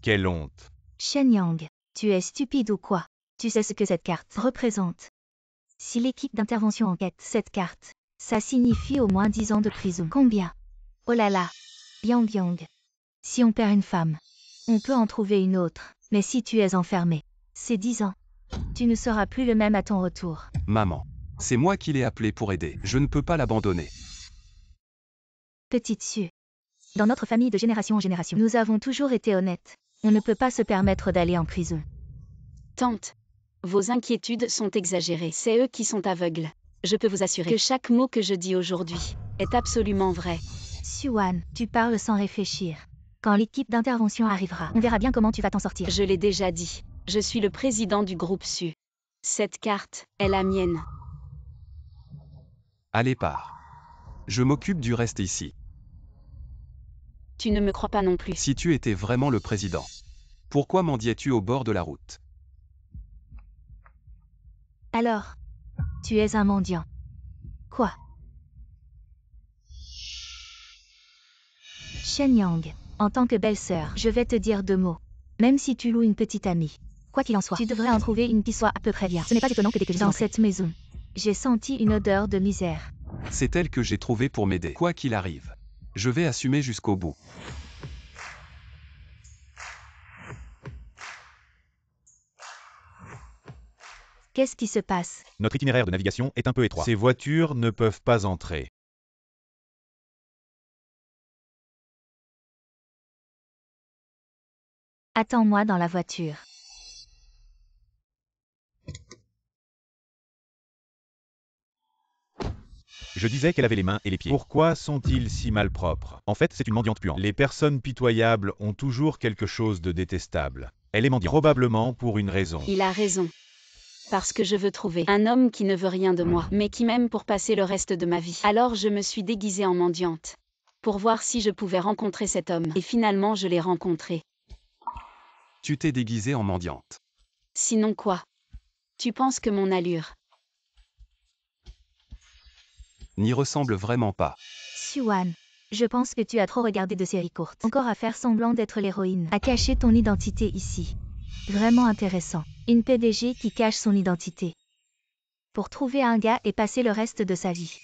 Quelle honte. Shen Yang, tu es stupide ou quoi? Tu sais ce que cette carte représente? Si l'équipe d'intervention enquête cette carte, ça signifie au moins 10 ans de prison. Combien? Oh là là. Yang Yang. Si on perd une femme, on peut en trouver une autre. Mais si tu es enfermé, c'est 10 ans. Tu ne seras plus le même à ton retour. Maman. C'est moi qui l'ai appelé pour aider. Je ne peux pas l'abandonner. Petite Su. Dans notre famille de génération en génération, nous avons toujours été honnêtes. On ne peut pas se permettre d'aller en prison. Tante, vos inquiétudes sont exagérées. C'est eux qui sont aveugles. Je peux vous assurer que chaque mot que je dis aujourd'hui est absolument vrai. Suan, tu parles sans réfléchir. Quand l'équipe d'intervention arrivera, on verra bien comment tu vas t'en sortir. Je l'ai déjà dit. Je suis le président du groupe Su. Cette carte est la mienne. Allez, pars. Je m'occupe du reste ici. Tu ne me crois pas non plus. Si tu étais vraiment le président, pourquoi mendiais-tu au bord de la route? Alors, tu es un mendiant. Quoi? Shen Yang, en tant que belle-sœur, je vais te dire 2 mots. Même si tu loues une petite amie, quoi qu'il en soit, tu devrais en trouver une qui soit à peu près bien. Ce n'est pas étonnant que dès que je suis entrée dans cette maison, j'ai senti une odeur de misère. C'est elle que j'ai trouvée pour m'aider. Quoi qu'il arrive, je vais assumer jusqu'au bout. Qu'est-ce qui se passe? Notre itinéraire de navigation est un peu étroit. Ces voitures ne peuvent pas entrer. Attends-moi dans la voiture. Je disais qu'elle avait les mains et les pieds. Pourquoi sont-ils si malpropres? En fait, c'est une mendiante puante. Les personnes pitoyables ont toujours quelque chose de détestable. Elle est mendiante. Probablement pour une raison. Il a raison. Parce que je veux trouver un homme qui ne veut rien de moi, mais qui m'aime pour passer le reste de ma vie. Alors je me suis déguisée en mendiante. Pour voir si je pouvais rencontrer cet homme. Et finalement je l'ai rencontré. Tu t'es déguisée en mendiante. Sinon quoi? Tu penses que mon allure N'y ressemble vraiment pas. Suan, je pense que tu as trop regardé de séries courtes. Encore à faire semblant d'être l'héroïne. À cacher ton identité ici. Vraiment intéressant. Une PDG qui cache son identité. Pour trouver un gars et passer le reste de sa vie.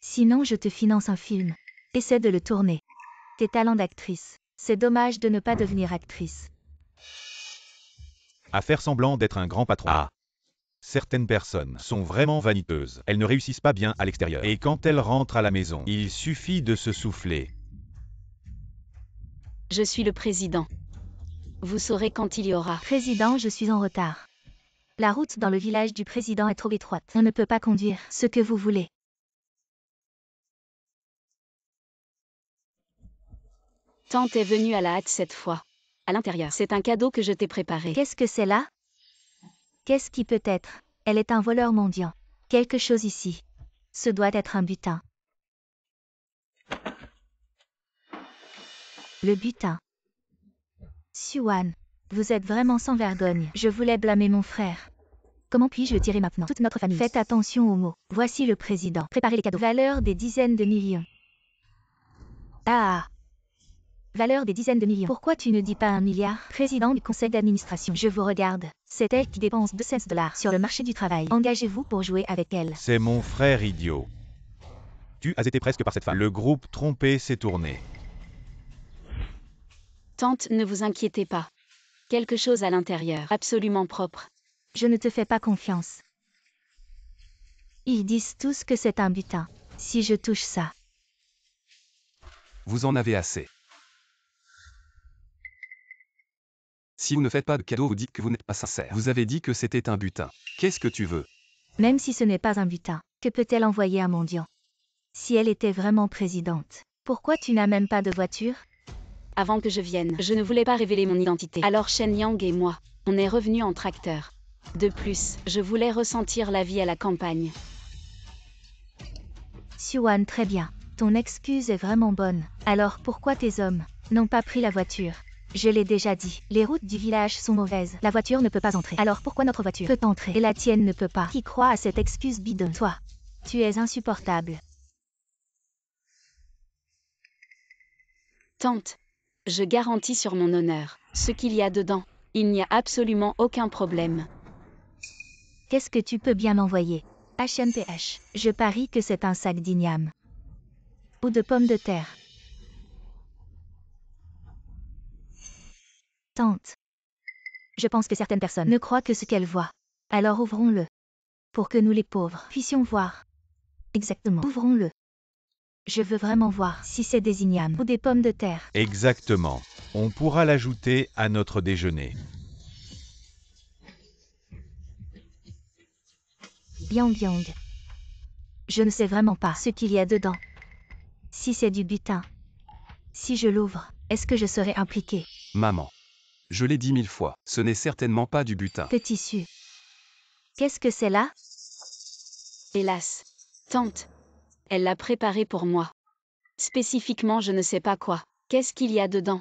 Sinon je te finance un film. Essaie de le tourner. Tes talents d'actrice. C'est dommage de ne pas devenir actrice. À faire semblant d'être un grand patron. Ah. Certaines personnes sont vraiment vaniteuses. Elles ne réussissent pas bien à l'extérieur. Et quand elles rentrent à la maison, il suffit de se souffler. Je suis le président. Vous saurez quand il y aura. Président, je suis en retard. La route dans le village du président est trop étroite. On ne peut pas conduire ce que vous voulez. Tante est venue à la hâte cette fois. À l'intérieur, c'est un cadeau que je t'ai préparé. Qu'est-ce que c'est là? Qu'est-ce qui peut être? Elle est un voleur mendiant. Quelque chose ici. Ce doit être un butin. Le butin. Siouan, vous êtes vraiment sans vergogne. Je voulais blâmer mon frère. Comment puis-je le tirer maintenant? Toute notre famille. Faites attention aux mots. Voici le président. Préparez les cadeaux. Valeur des dizaines de millions. Ah. Valeur des dizaines de millions. Pourquoi tu ne dis pas 1 milliard? Président du conseil d'administration. Je vous regarde. C'est elle qui dépense 200 $ sur le marché du travail. Engagez-vous pour jouer avec elle. C'est mon frère idiot. Tu as été presque par cette femme. Le groupe trompé s'est tourné. Tante, ne vous inquiétez pas. Quelque chose à l'intérieur, absolument propre. Je ne te fais pas confiance. Ils disent tous que c'est un butin. Si je touche ça. Vous en avez assez. Si vous ne faites pas de cadeau, vous dites que vous n'êtes pas sincère. Vous avez dit que c'était un butin. Qu'est-ce que tu veux? Même si ce n'est pas un butin, que peut-elle envoyer un mendiant? Si elle était vraiment présidente, pourquoi tu n'as même pas de voiture? Avant que je vienne, je ne voulais pas révéler mon identité. Alors Shen Yang et moi, on est revenus en tracteur. De plus, je voulais ressentir la vie à la campagne. Siouan, très bien. Ton excuse est vraiment bonne. Alors pourquoi tes hommes n'ont pas pris la voiture? Je l'ai déjà dit, les routes du village sont mauvaises. La voiture ne peut pas entrer. Alors pourquoi notre voiture peut entrer et la tienne ne peut pas? Qui croit à cette excuse bidon? Toi, tu es insupportable. Tante, je garantis sur mon honneur, ce qu'il y a dedans, il n'y a absolument aucun problème. Qu'est-ce que tu peux bien m'envoyer? HMPH, je parie que c'est un sac d'igname. Ou de pommes de terre. Tante. Je pense que certaines personnes ne croient que ce qu'elles voient. Alors ouvrons-le. Pour que nous les pauvres puissions voir. Exactement. Ouvrons-le. Je veux vraiment voir si c'est des ignames ou des pommes de terre. Exactement. On pourra l'ajouter à notre déjeuner. Yang Yang. Je ne sais vraiment pas ce qu'il y a dedans. Si c'est du butin. Si je l'ouvre, est-ce que je serai impliquée? Maman. Je l'ai dit 1000 fois, ce n'est certainement pas du butin. Petit su. Qu'est-ce que c'est là? Hélas. Tante. Elle l'a préparé pour moi. Spécifiquement, je ne sais pas quoi. Qu'est-ce qu'il y a dedans?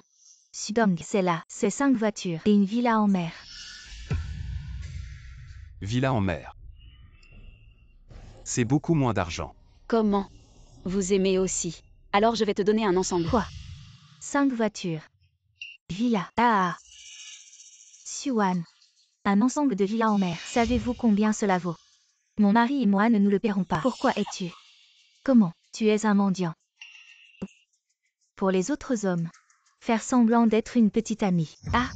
Sudong, c'est là. C'est 5 voitures et une villa en mer. Villa en mer. C'est beaucoup moins d'argent. Comment? Vous aimez aussi. Alors je vais te donner un ensemble. Quoi? 5 voitures. Villa. Ah. Siouan. Un ensemble de villas en mer. Savez-vous combien cela vaut? Mon mari et moi ne nous le paierons pas. Pourquoi es-tu? Comment? Tu es un mendiant. Pour les autres hommes. Faire semblant d'être une petite amie. Ah.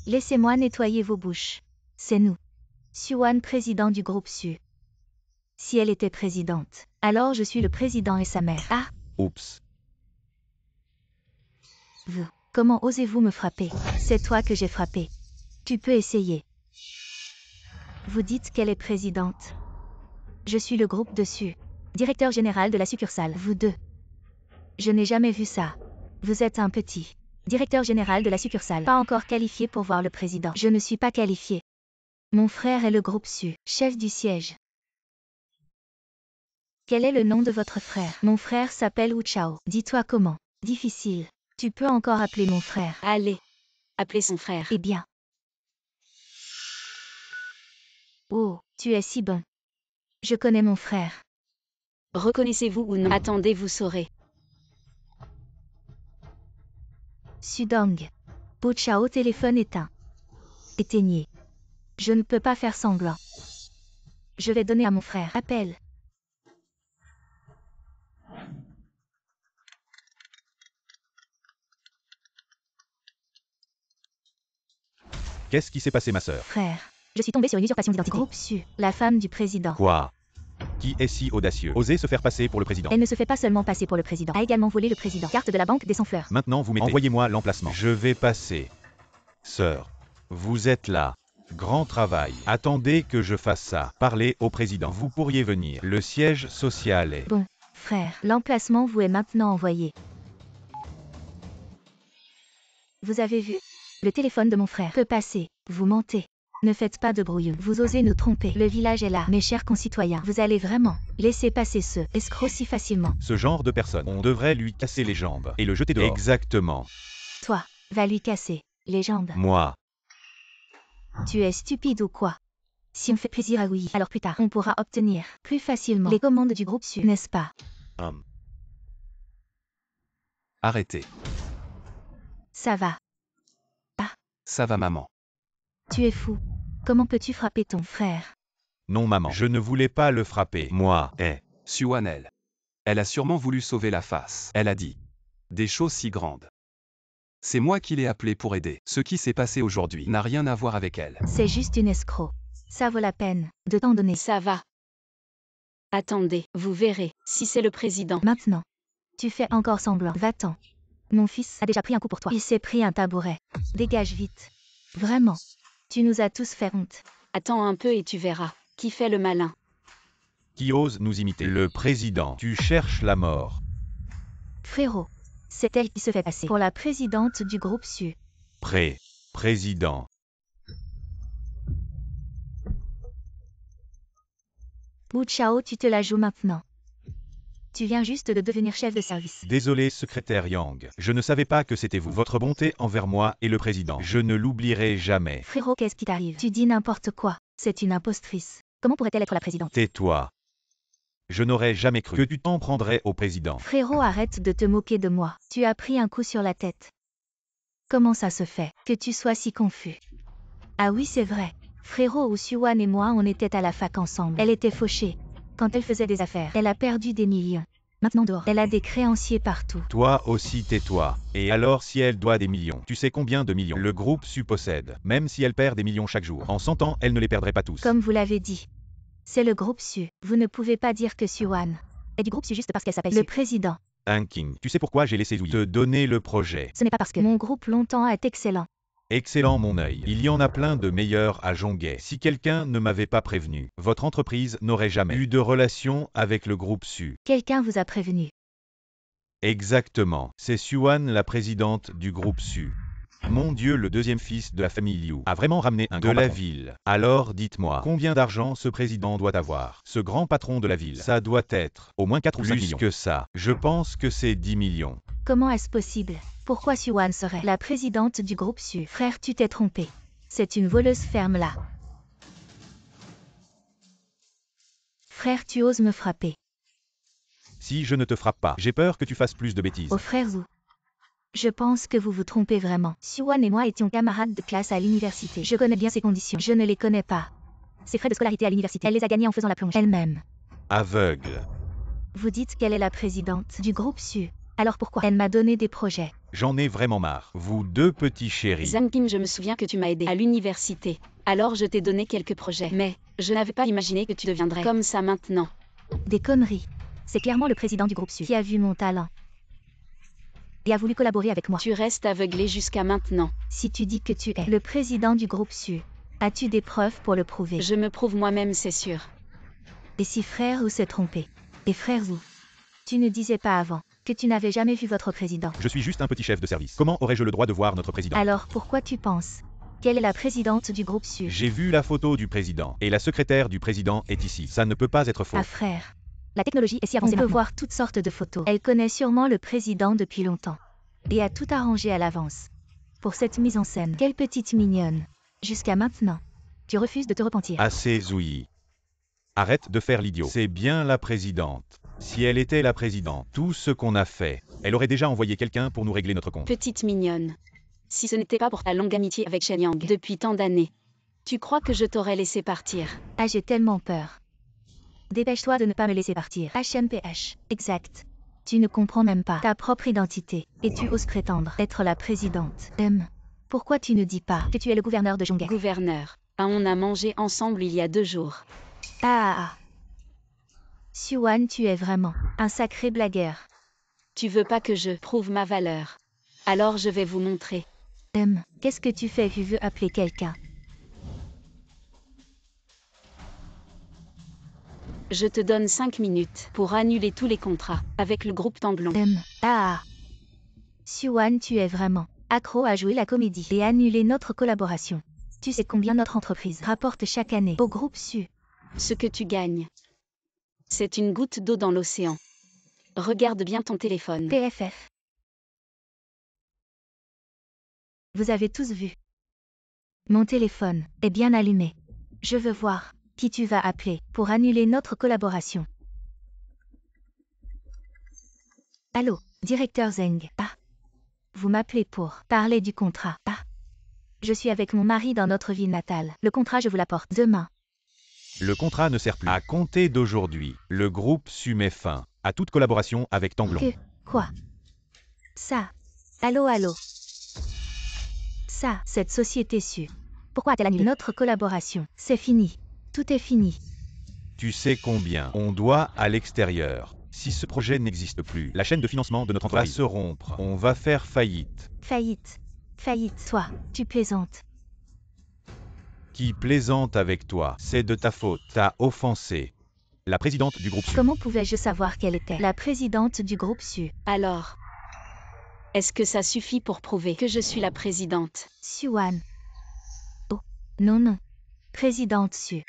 Laissez-moi nettoyer vos bouches. C'est nous. Siouan, président du groupe Su. Si elle était présidente, alors je suis le président et sa mère. Ah. Oups. Vous. Comment osez-vous me frapper? C'est toi que j'ai frappé. Tu peux essayer. Vous dites qu'elle est présidente. Je suis le groupe dessus. Directeur général de la succursale. Vous deux. Je n'ai jamais vu ça. Vous êtes un petit. Directeur général de la succursale. Pas encore qualifié pour voir le président. Je ne suis pas qualifié. Mon frère est le groupe Su, chef du siège. Quel est le nom de votre frère? Mon frère s'appelle Wu Chao. Dis-toi comment. Difficile. Tu peux encore appeler mon frère. Allez. Appelez son frère. Eh bien. Oh, tu es si bon. Je connais mon frère. Reconnaissez-vous ou non? Attendez, vous saurez. Sudong. Wu Chao, téléphone éteint. Éteignez. Je ne peux pas faire semblant. Je vais donner à mon frère. Appelle. Qu'est-ce qui s'est passé, ma sœur? Frère. Je suis tombée sur une usurpation d'identité. Groupe Su, la femme du président. Quoi? Qui est si audacieux? Oser se faire passer pour le président. Elle ne se fait pas seulement passer pour le président. A également volé le président. Carte de la banque des sans-fleurs. Maintenant, vous mettez. Envoyez-moi l'emplacement. Je vais passer. Sœur, vous êtes là. Grand travail. Attendez que je fasse ça. Parlez au président. Vous pourriez venir. Le siège social est... Bon, frère, l'emplacement vous est maintenant envoyé. Vous avez vu? Le téléphone de mon frère peut passer. Vous mentez. Ne faites pas de brouillon. Vous osez nous tromper. Le village est là. Mes chers concitoyens, vous allez vraiment laisser passer ce escroc si facilement. Ce genre de personne, on devrait lui casser les jambes et le jeter dehors. Exactement. Toi, va lui casser les jambes. Moi. Tu es stupide ou quoi? Si on fait plaisir à oui, alors plus tard, on pourra obtenir plus facilement les commandes du groupe Su, n'est-ce pas? Arrêtez. Ça va. Ça va, maman. Tu es fou. Comment peux-tu frapper ton frère? Non, maman. Je ne voulais pas le frapper. Moi. Suan, elle a sûrement voulu sauver la face. Elle a dit des choses si grandes. C'est moi qui l'ai appelée pour aider. Ce qui s'est passé aujourd'hui n'a rien à voir avec elle. C'est juste une escroc. Ça vaut la peine de t'en donner. Ça va. Attendez, vous verrez, si c'est le président. Maintenant, tu fais encore semblant. Va-t'en. Mon fils a déjà pris un coup pour toi. Il s'est pris un tabouret. Dégage vite. Vraiment. Tu nous as tous fait honte. Attends un peu et tu verras. Qui fait le malin? Qui ose nous imiter? Le président. Tu cherches la mort. Frérot, c'est elle qui se fait passer pour la présidente du groupe Su. Président. Wu Chao, tu te la joues maintenant. Tu viens juste de devenir chef de service. Désolé, secrétaire Yang. Je ne savais pas que c'était vous. Votre bonté envers moi et le président. Je ne l'oublierai jamais. Frérot, qu'est-ce qui t'arrive? Tu dis n'importe quoi. C'est une impostrice. Comment pourrait-elle être la présidente? Tais-toi. Je n'aurais jamais cru que tu t'en prendrais au président. Frérot, arrête de te moquer de moi. Tu as pris un coup sur la tête. Comment ça se fait que tu sois si confus? Ah oui, c'est vrai. Frérot, ou Suan et moi, on était à la fac ensemble. Elle était fauchée. Quand elle faisait des affaires, elle a perdu des millions. Maintenant dehors, elle a des créanciers partout. Toi aussi tais-toi. Et alors si elle doit des millions, tu sais combien de millions le groupe Su possède? Même si elle perd des millions chaque jour, en 100 ans, elle ne les perdrait pas tous. Comme vous l'avez dit. C'est le groupe Su. Vous ne pouvez pas dire que Suan est du groupe Su juste parce qu'elle s'appelle le président. Un King. Tu sais pourquoi j'ai laissé Zoui te donner le projet? Ce n'est pas parce que mon groupe longtemps est excellent. Excellent mon œil. Il y en a plein de meilleurs à Jonguet. Si quelqu'un ne m'avait pas prévenu, votre entreprise n'aurait jamais eu de relation avec le groupe Su. Quelqu'un vous a prévenu. Exactement. C'est Suan, la présidente du groupe Su. Mon Dieu, le deuxième fils de la famille Liu a vraiment ramené un de la ville. Alors dites-moi, combien d'argent ce président doit avoir? Ce grand patron de la ville, ça doit être au moins 4 ou 5 millions. Plus que ça. Je pense que c'est 10 millions. Comment est-ce possible? Pourquoi Suan serait la présidente du groupe Su? Frère, tu t'es trompé. C'est une voleuse ferme là. Frère, tu oses me frapper. Si je ne te frappe pas, j'ai peur que tu fasses plus de bêtises. Oh frère Zhu. Je pense que vous vous trompez vraiment. Suan et moi étions camarades de classe à l'université. Je connais bien ses conditions. Je ne les connais pas. Ses frais de scolarité à l'université, elle les a gagnés en faisant la plonge elle-même. Aveugle. Vous dites qu'elle est la présidente du groupe Su. Alors pourquoi elle m'a donné des projets? J'en ai vraiment marre. Vous deux petits chéris. Zankim, je me souviens que tu m'as aidé à l'université. Alors je t'ai donné quelques projets. Mais je n'avais pas imaginé que tu deviendrais comme ça maintenant. Des conneries. C'est clairement le président du groupe Su qui a vu mon talent. Et a voulu collaborer avec moi. Tu restes aveuglé jusqu'à maintenant. Si tu dis que tu es le président du groupe Su, as-tu des preuves pour le prouver? Je me prouve moi-même, c'est sûr. Et si frère Wu s'est trompé? Et frère Zhu, tu ne disais pas avant que tu n'avais jamais vu votre président. Je suis juste un petit chef de service. Comment aurais-je le droit de voir notre président? Alors pourquoi tu penses qu'elle est la présidente du groupe Su? J'ai vu la photo du président. Et la secrétaire du président est ici. Ça ne peut pas être faux. Ah frère. La technologie est si avancée. On peut voir toutes sortes de photos. Elle connaît sûrement le président depuis longtemps. Et a tout arrangé à l'avance. Pour cette mise en scène. Quelle petite mignonne. Jusqu'à maintenant, tu refuses de te repentir. Assez Zoui. Arrête de faire l'idiot. C'est bien la présidente. Si elle était la présidente, tout ce qu'on a fait, elle aurait déjà envoyé quelqu'un pour nous régler notre compte. Petite mignonne. Si ce n'était pas pour ta longue amitié avec Shen Yang depuis tant d'années, tu crois que je t'aurais laissé partir? Ah, j'ai tellement peur. Dépêche-toi de ne pas me laisser partir. HMPH. Exact. Tu ne comprends même pas ta propre identité, et tu oses prétendre être la présidente. Pourquoi tu ne dis pas que tu es le gouverneur de Zhonghe? Gouverneur. Ah, on a mangé ensemble il y a 2 jours. Xuan, tu es vraiment un sacré blagueur. Tu veux pas que je prouve ma valeur? Alors je vais vous montrer. Qu'est-ce que tu fais? Tu veux appeler quelqu'un? Je te donne 5 minutes pour annuler tous les contrats avec le groupe Tanglong. Xuan, tu es vraiment accro à jouer la comédie et annuler notre collaboration. Tu sais combien notre entreprise rapporte chaque année au groupe Su? Ce que tu gagnes, c'est une goutte d'eau dans l'océan. Regarde bien ton téléphone. PFF. Vous avez tous vu. Mon téléphone est bien allumé. Je veux voir qui tu vas appeler pour annuler notre collaboration. Allô, directeur Zeng. Vous m'appelez pour parler du contrat. Je suis avec mon mari dans notre ville natale. Le contrat, je vous l'apporte demain. Le contrat ne sert plus. À compter d'aujourd'hui, le groupe Su met fin à toute collaboration avec Tanglong. Quoi? Ça. Allô? Ça, cette société Su. Pourquoi a-t-elle annulé notre collaboration? C'est fini. Tout est fini. Tu sais combien on doit à l'extérieur. Si ce projet n'existe plus, la chaîne de financement de notre entreprise va se rompre. On va faire faillite. Faillite. Toi, tu plaisantes. Qui plaisante avec toi? C'est de ta faute. T'as offensé la présidente du groupe Su. Comment pouvais-je savoir qu'elle était la présidente du groupe Su? Alors, est-ce que ça suffit pour prouver que je suis la présidente? Xuan. Oh, non. Présidente Su.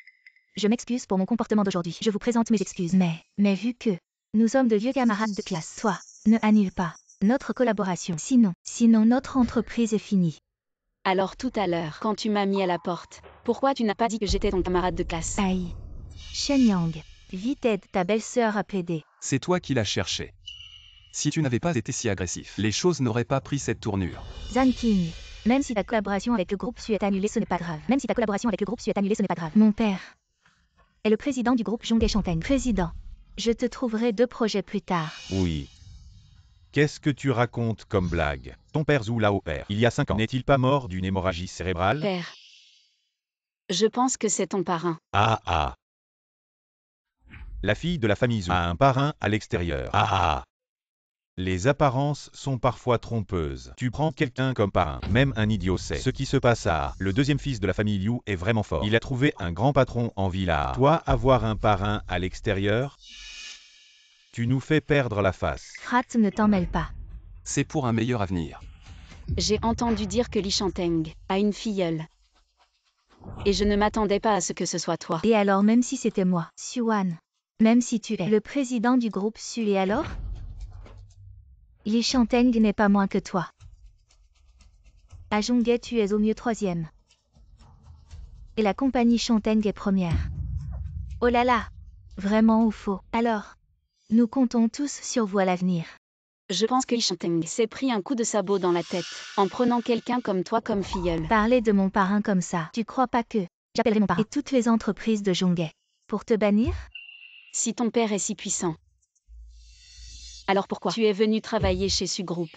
Je m'excuse pour mon comportement d'aujourd'hui. Je vous présente mes excuses. Mais vu que nous sommes de vieux camarades de classe, toi, ne annule pas notre collaboration. Sinon notre entreprise est finie. Alors tout à l'heure, quand tu m'as mis à la porte, pourquoi tu n'as pas dit que j'étais ton camarade de classe? Aïe. Shen Yang, vite aide ta belle-sœur à plaider. C'est toi qui l'as cherché. Si tu n'avais pas été si agressif, les choses n'auraient pas pris cette tournure. Zhan King, même si ta collaboration avec le groupe Su est annulée, ce n'est pas grave. Mon père est le président du groupe Zhonghe Shanteng. Président, je te trouverai 2 projets plus tard. Oui. Qu'est-ce que tu racontes comme blague? Ton père Zhu Lao père, il y a 5 ans, n'est-il pas mort d'une hémorragie cérébrale? Père. Je pense que c'est ton parrain. La fille de la famille Zhu a un parrain à l'extérieur. Les apparences sont parfois trompeuses. Tu prends quelqu'un comme parrain, même un idiot sait ce qui se passe Le deuxième fils de la famille Liu est vraiment fort. Il a trouvé un grand patron en villa. Toi, avoir un parrain à l'extérieur? Tu nous fais perdre la face. Rat, ne t'en mêle pas. C'est pour un meilleur avenir. J'ai entendu dire que Li Shanteng a une filleule. Et je ne m'attendais pas à ce que ce soit toi. Et alors, même si c'était moi, Xuan, même si tu es le président du groupe Su, et alors? Li Shanteng n'est pas moins que toi. À Zhonghe, tu es au mieux 3e. Et la compagnie Shanteng est première. Oh là là! Vraiment ou faux? Alors, nous comptons tous sur vous à l'avenir. Je pense que Li Shanteng s'est pris un coup de sabot dans la tête, en prenant quelqu'un comme toi comme filleule. Parler de mon parrain comme ça, tu crois pas que j'appellerai mon parrain et toutes les entreprises de Zhonghe pour te bannir? Si ton père est si puissant, alors pourquoi tu es venu travailler chez Su Group?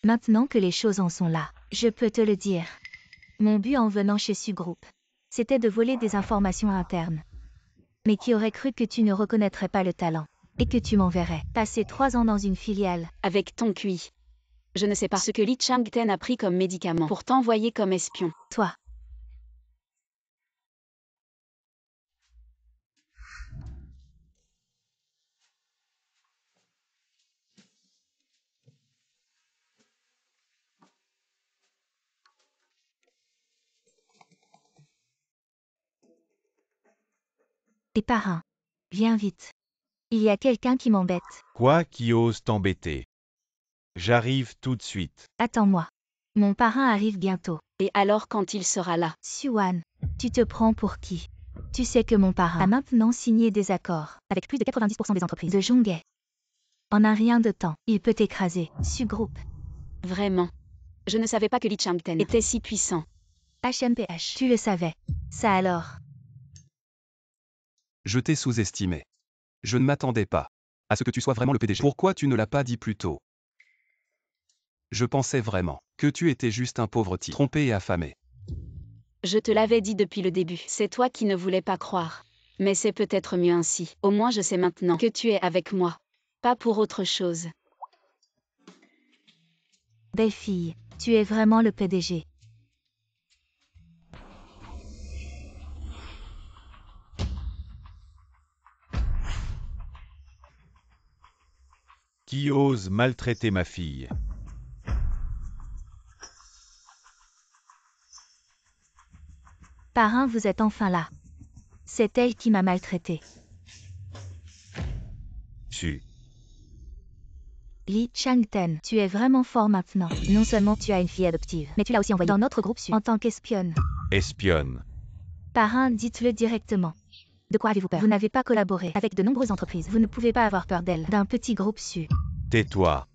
Maintenant que les choses en sont là, je peux te le dire. Mon but en venant chez Su Group, c'était de voler des informations internes. Mais qui aurait cru que tu ne reconnaîtrais pas le talent et que tu m'enverrais passer 3 ans dans une filiale? Avec ton QI. Je ne sais pas ce que Li Changten a pris comme médicament pour t'envoyer comme espion. Toi. Et parrain, viens vite. Il y a quelqu'un qui m'embête. Quoi qui ose t'embêter? J'arrive tout de suite. Attends-moi. Mon parrain arrive bientôt. Et alors quand il sera là? Xuan, tu te prends pour qui? Tu sais que mon parrain a maintenant signé des accords avec plus de 90% des entreprises de Zhonghe. En un rien de temps, il peut écraser Su Group. Vraiment? Je ne savais pas que Li Changten était si puissant. HMPH, tu le savais. Ça alors. Je t'ai sous-estimé. Je ne m'attendais pas à ce que tu sois vraiment le PDG. Pourquoi tu ne l'as pas dit plus tôt? Je pensais vraiment que tu étais juste un pauvre type, trompé et affamé. Je te l'avais dit depuis le début. C'est toi qui ne voulais pas croire. Mais c'est peut-être mieux ainsi. Au moins je sais maintenant que tu es avec moi. Pas pour autre chose. Belle fille, tu es vraiment le PDG. Qui ose maltraiter ma fille? Parrain, vous êtes enfin là. C'est elle qui m'a maltraité. Su. Li Changten, tu es vraiment fort maintenant. Non seulement tu as une fille adoptive, mais tu l'as aussi envoyée dans notre groupe en tant qu'espionne. Espionne. Parrain, dites-le directement. De quoi avez-vous peur? Vous n'avez pas collaboré avec de nombreuses entreprises. Vous ne pouvez pas avoir peur d'elle, d'un petit groupe Su. Tais-toi.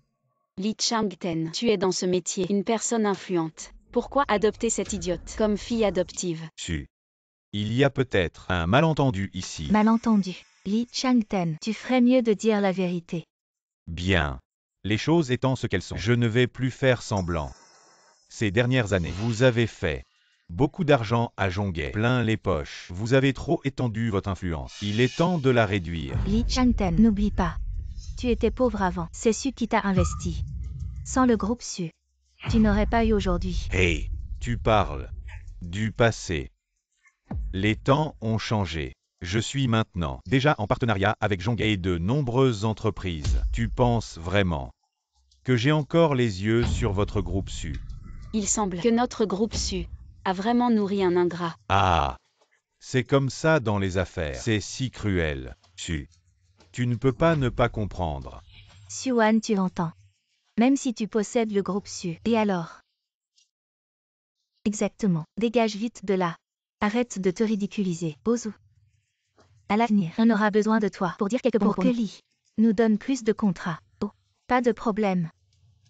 Li Changten, tu es dans ce métier une personne influente. Pourquoi adopter cette idiote comme fille adoptive? Su. Il y a peut-être un malentendu ici. Malentendu. Li Changten, tu ferais mieux de dire la vérité. Bien. Les choses étant ce qu'elles sont, je ne vais plus faire semblant. Ces dernières années, vous avez fait beaucoup d'argent à Zhonghe, plein les poches. Vous avez trop étendu votre influence. Il est temps de la réduire. Li Changten, n'oublie pas. Tu étais pauvre avant. C'est Su qui t'a investi. Sans le groupe Su, tu n'aurais pas eu aujourd'hui. Hey, tu parles du passé. Les temps ont changé. Je suis maintenant déjà en partenariat avec Zhonghe et de nombreuses entreprises. Tu penses vraiment que j'ai encore les yeux sur votre groupe Su? Il semble que notre groupe Su a vraiment nourri un ingrat. Ah, c'est comme ça dans les affaires. C'est si cruel. Su. Tu ne peux pas ne pas comprendre. Suan, tu entends. Même si tu possèdes le groupe Su. Et alors? Exactement. Dégage vite de là. Arrête de te ridiculiser. Bozu. À l'avenir, on aura besoin de toi pour dire quelques mots pour que Li nous donne plus de contrats. Oh, pas de problème.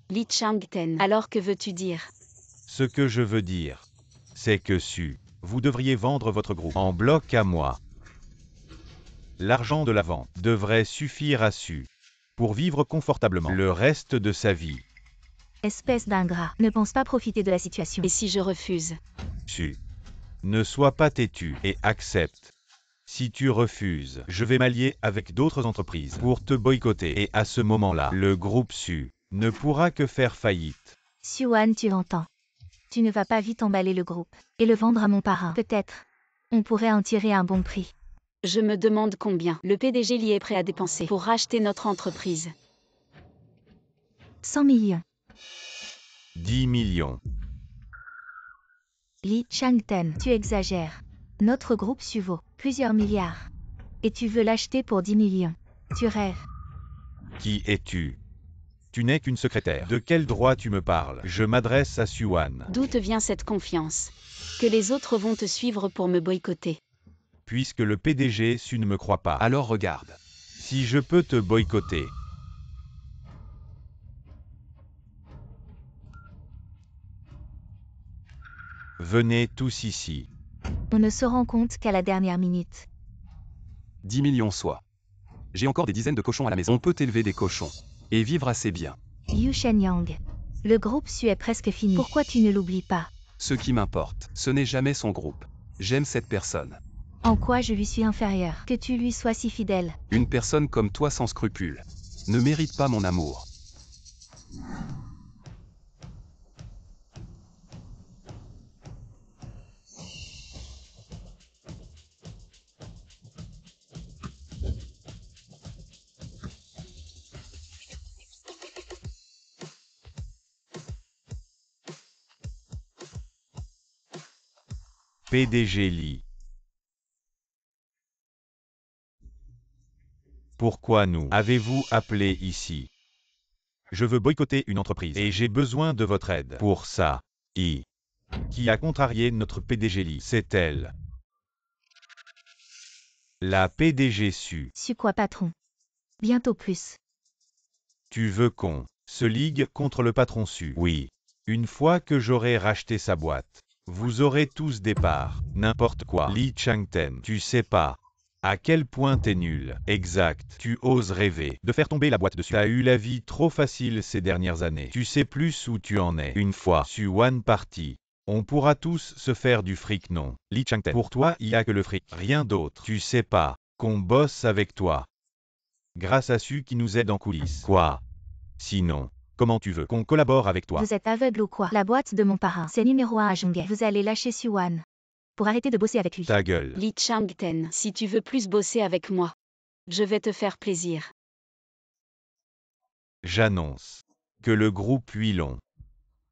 Li Changten, alors que veux-tu dire? Ce que je veux dire, c'est que Su, vous devriez vendre votre groupe en bloc à moi. L'argent de la vente devrait suffire à Su pour vivre confortablement le reste de sa vie. Espèce d'ingrat, ne pense pas profiter de la situation. Et si je refuse? Su, ne sois pas têtu et accepte. Si tu refuses, je vais m'allier avec d'autres entreprises pour te boycotter et à ce moment-là, le groupe Su ne pourra que faire faillite. Suan, tu entends. Tu ne vas pas vite emballer le groupe et le vendre à mon parrain. Peut-être. On pourrait en tirer un bon prix. Je me demande combien le PDG Li est prêt à dépenser pour racheter notre entreprise. 100 millions. 10 millions. Li Changten, tu exagères. Notre groupe Su vaut plusieurs milliards. Et tu veux l'acheter pour 10 millions. Tu rêves. Qui es-tu? Tu n'es qu'une secrétaire. De quel droit tu me parles? Je m'adresse à Suan. D'où te vient cette confiance? Que les autres vont te suivre pour me boycotter. Puisque le PDG Su ne me croit pas. Alors regarde. Si je peux te boycotter. Venez tous ici. On ne se rend compte qu'à la dernière minute. 10 millions soit. J'ai encore des dizaines de cochons à la maison. On peut élever des cochons et vivre assez bien. Liu Shenyang. Le groupe Su est presque fini. Pourquoi tu ne l'oublies pas? Ce qui m'importe, ce n'est jamais son groupe. J'aime cette personne. En quoi je lui suis inférieur? Que tu lui sois si fidèle. Une personne comme toi sans scrupules ne mérite pas mon amour. PDG Li. Pourquoi nous avez-vous appelé ici? Je veux boycotter une entreprise et j'ai besoin de votre aide. Pour ça, qui a contrarié notre PDG Li, c'est elle. La PDG Su. Su quoi, patron? Bientôt plus. Tu veux qu'on se ligue contre le patron Su? Oui. Une fois que j'aurai racheté sa boîte, vous aurez tous des parts, n'importe quoi. Li Changten, tu sais pas à quel point t'es nul. Exact. Tu oses rêver de faire tomber la boîte dessus. T'as eu la vie trop facile ces dernières années. Tu sais plus où tu en es. Une fois Suwan parti, on pourra tous se faire du fric, non. Li Changten, pour toi, il y a que le fric, rien d'autre. Tu sais pas qu'on bosse avec toi grâce à Su qui nous aide en coulisses. Quoi? Sinon, comment tu veux qu'on collabore avec toi? Vous êtes aveugle ou quoi? La boîte de mon parrain, c'est numéro 1 à Jonghae. Vous allez lâcher Suwan pour arrêter de bosser avec lui. Ta gueule. Li Changten, si tu veux plus bosser avec moi, je vais te faire plaisir. J'annonce que le groupe Huilon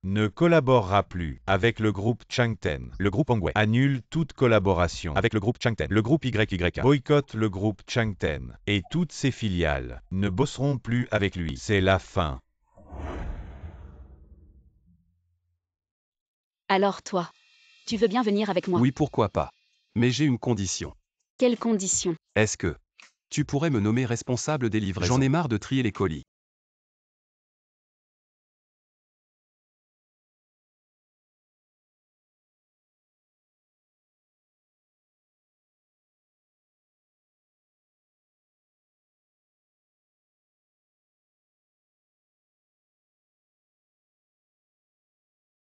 ne collaborera plus avec le groupe Changten. Le groupe Hongwei annule toute collaboration avec le groupe Changten. Le groupe YYK boycotte le groupe Changten et toutes ses filiales ne bosseront plus avec lui. C'est la fin. Alors toi, tu veux bien venir avec moi? Oui, pourquoi pas. Mais j'ai une condition. Quelles conditions? Est-ce que tu pourrais me nommer responsable des livraisons? J'en ai marre de trier les colis.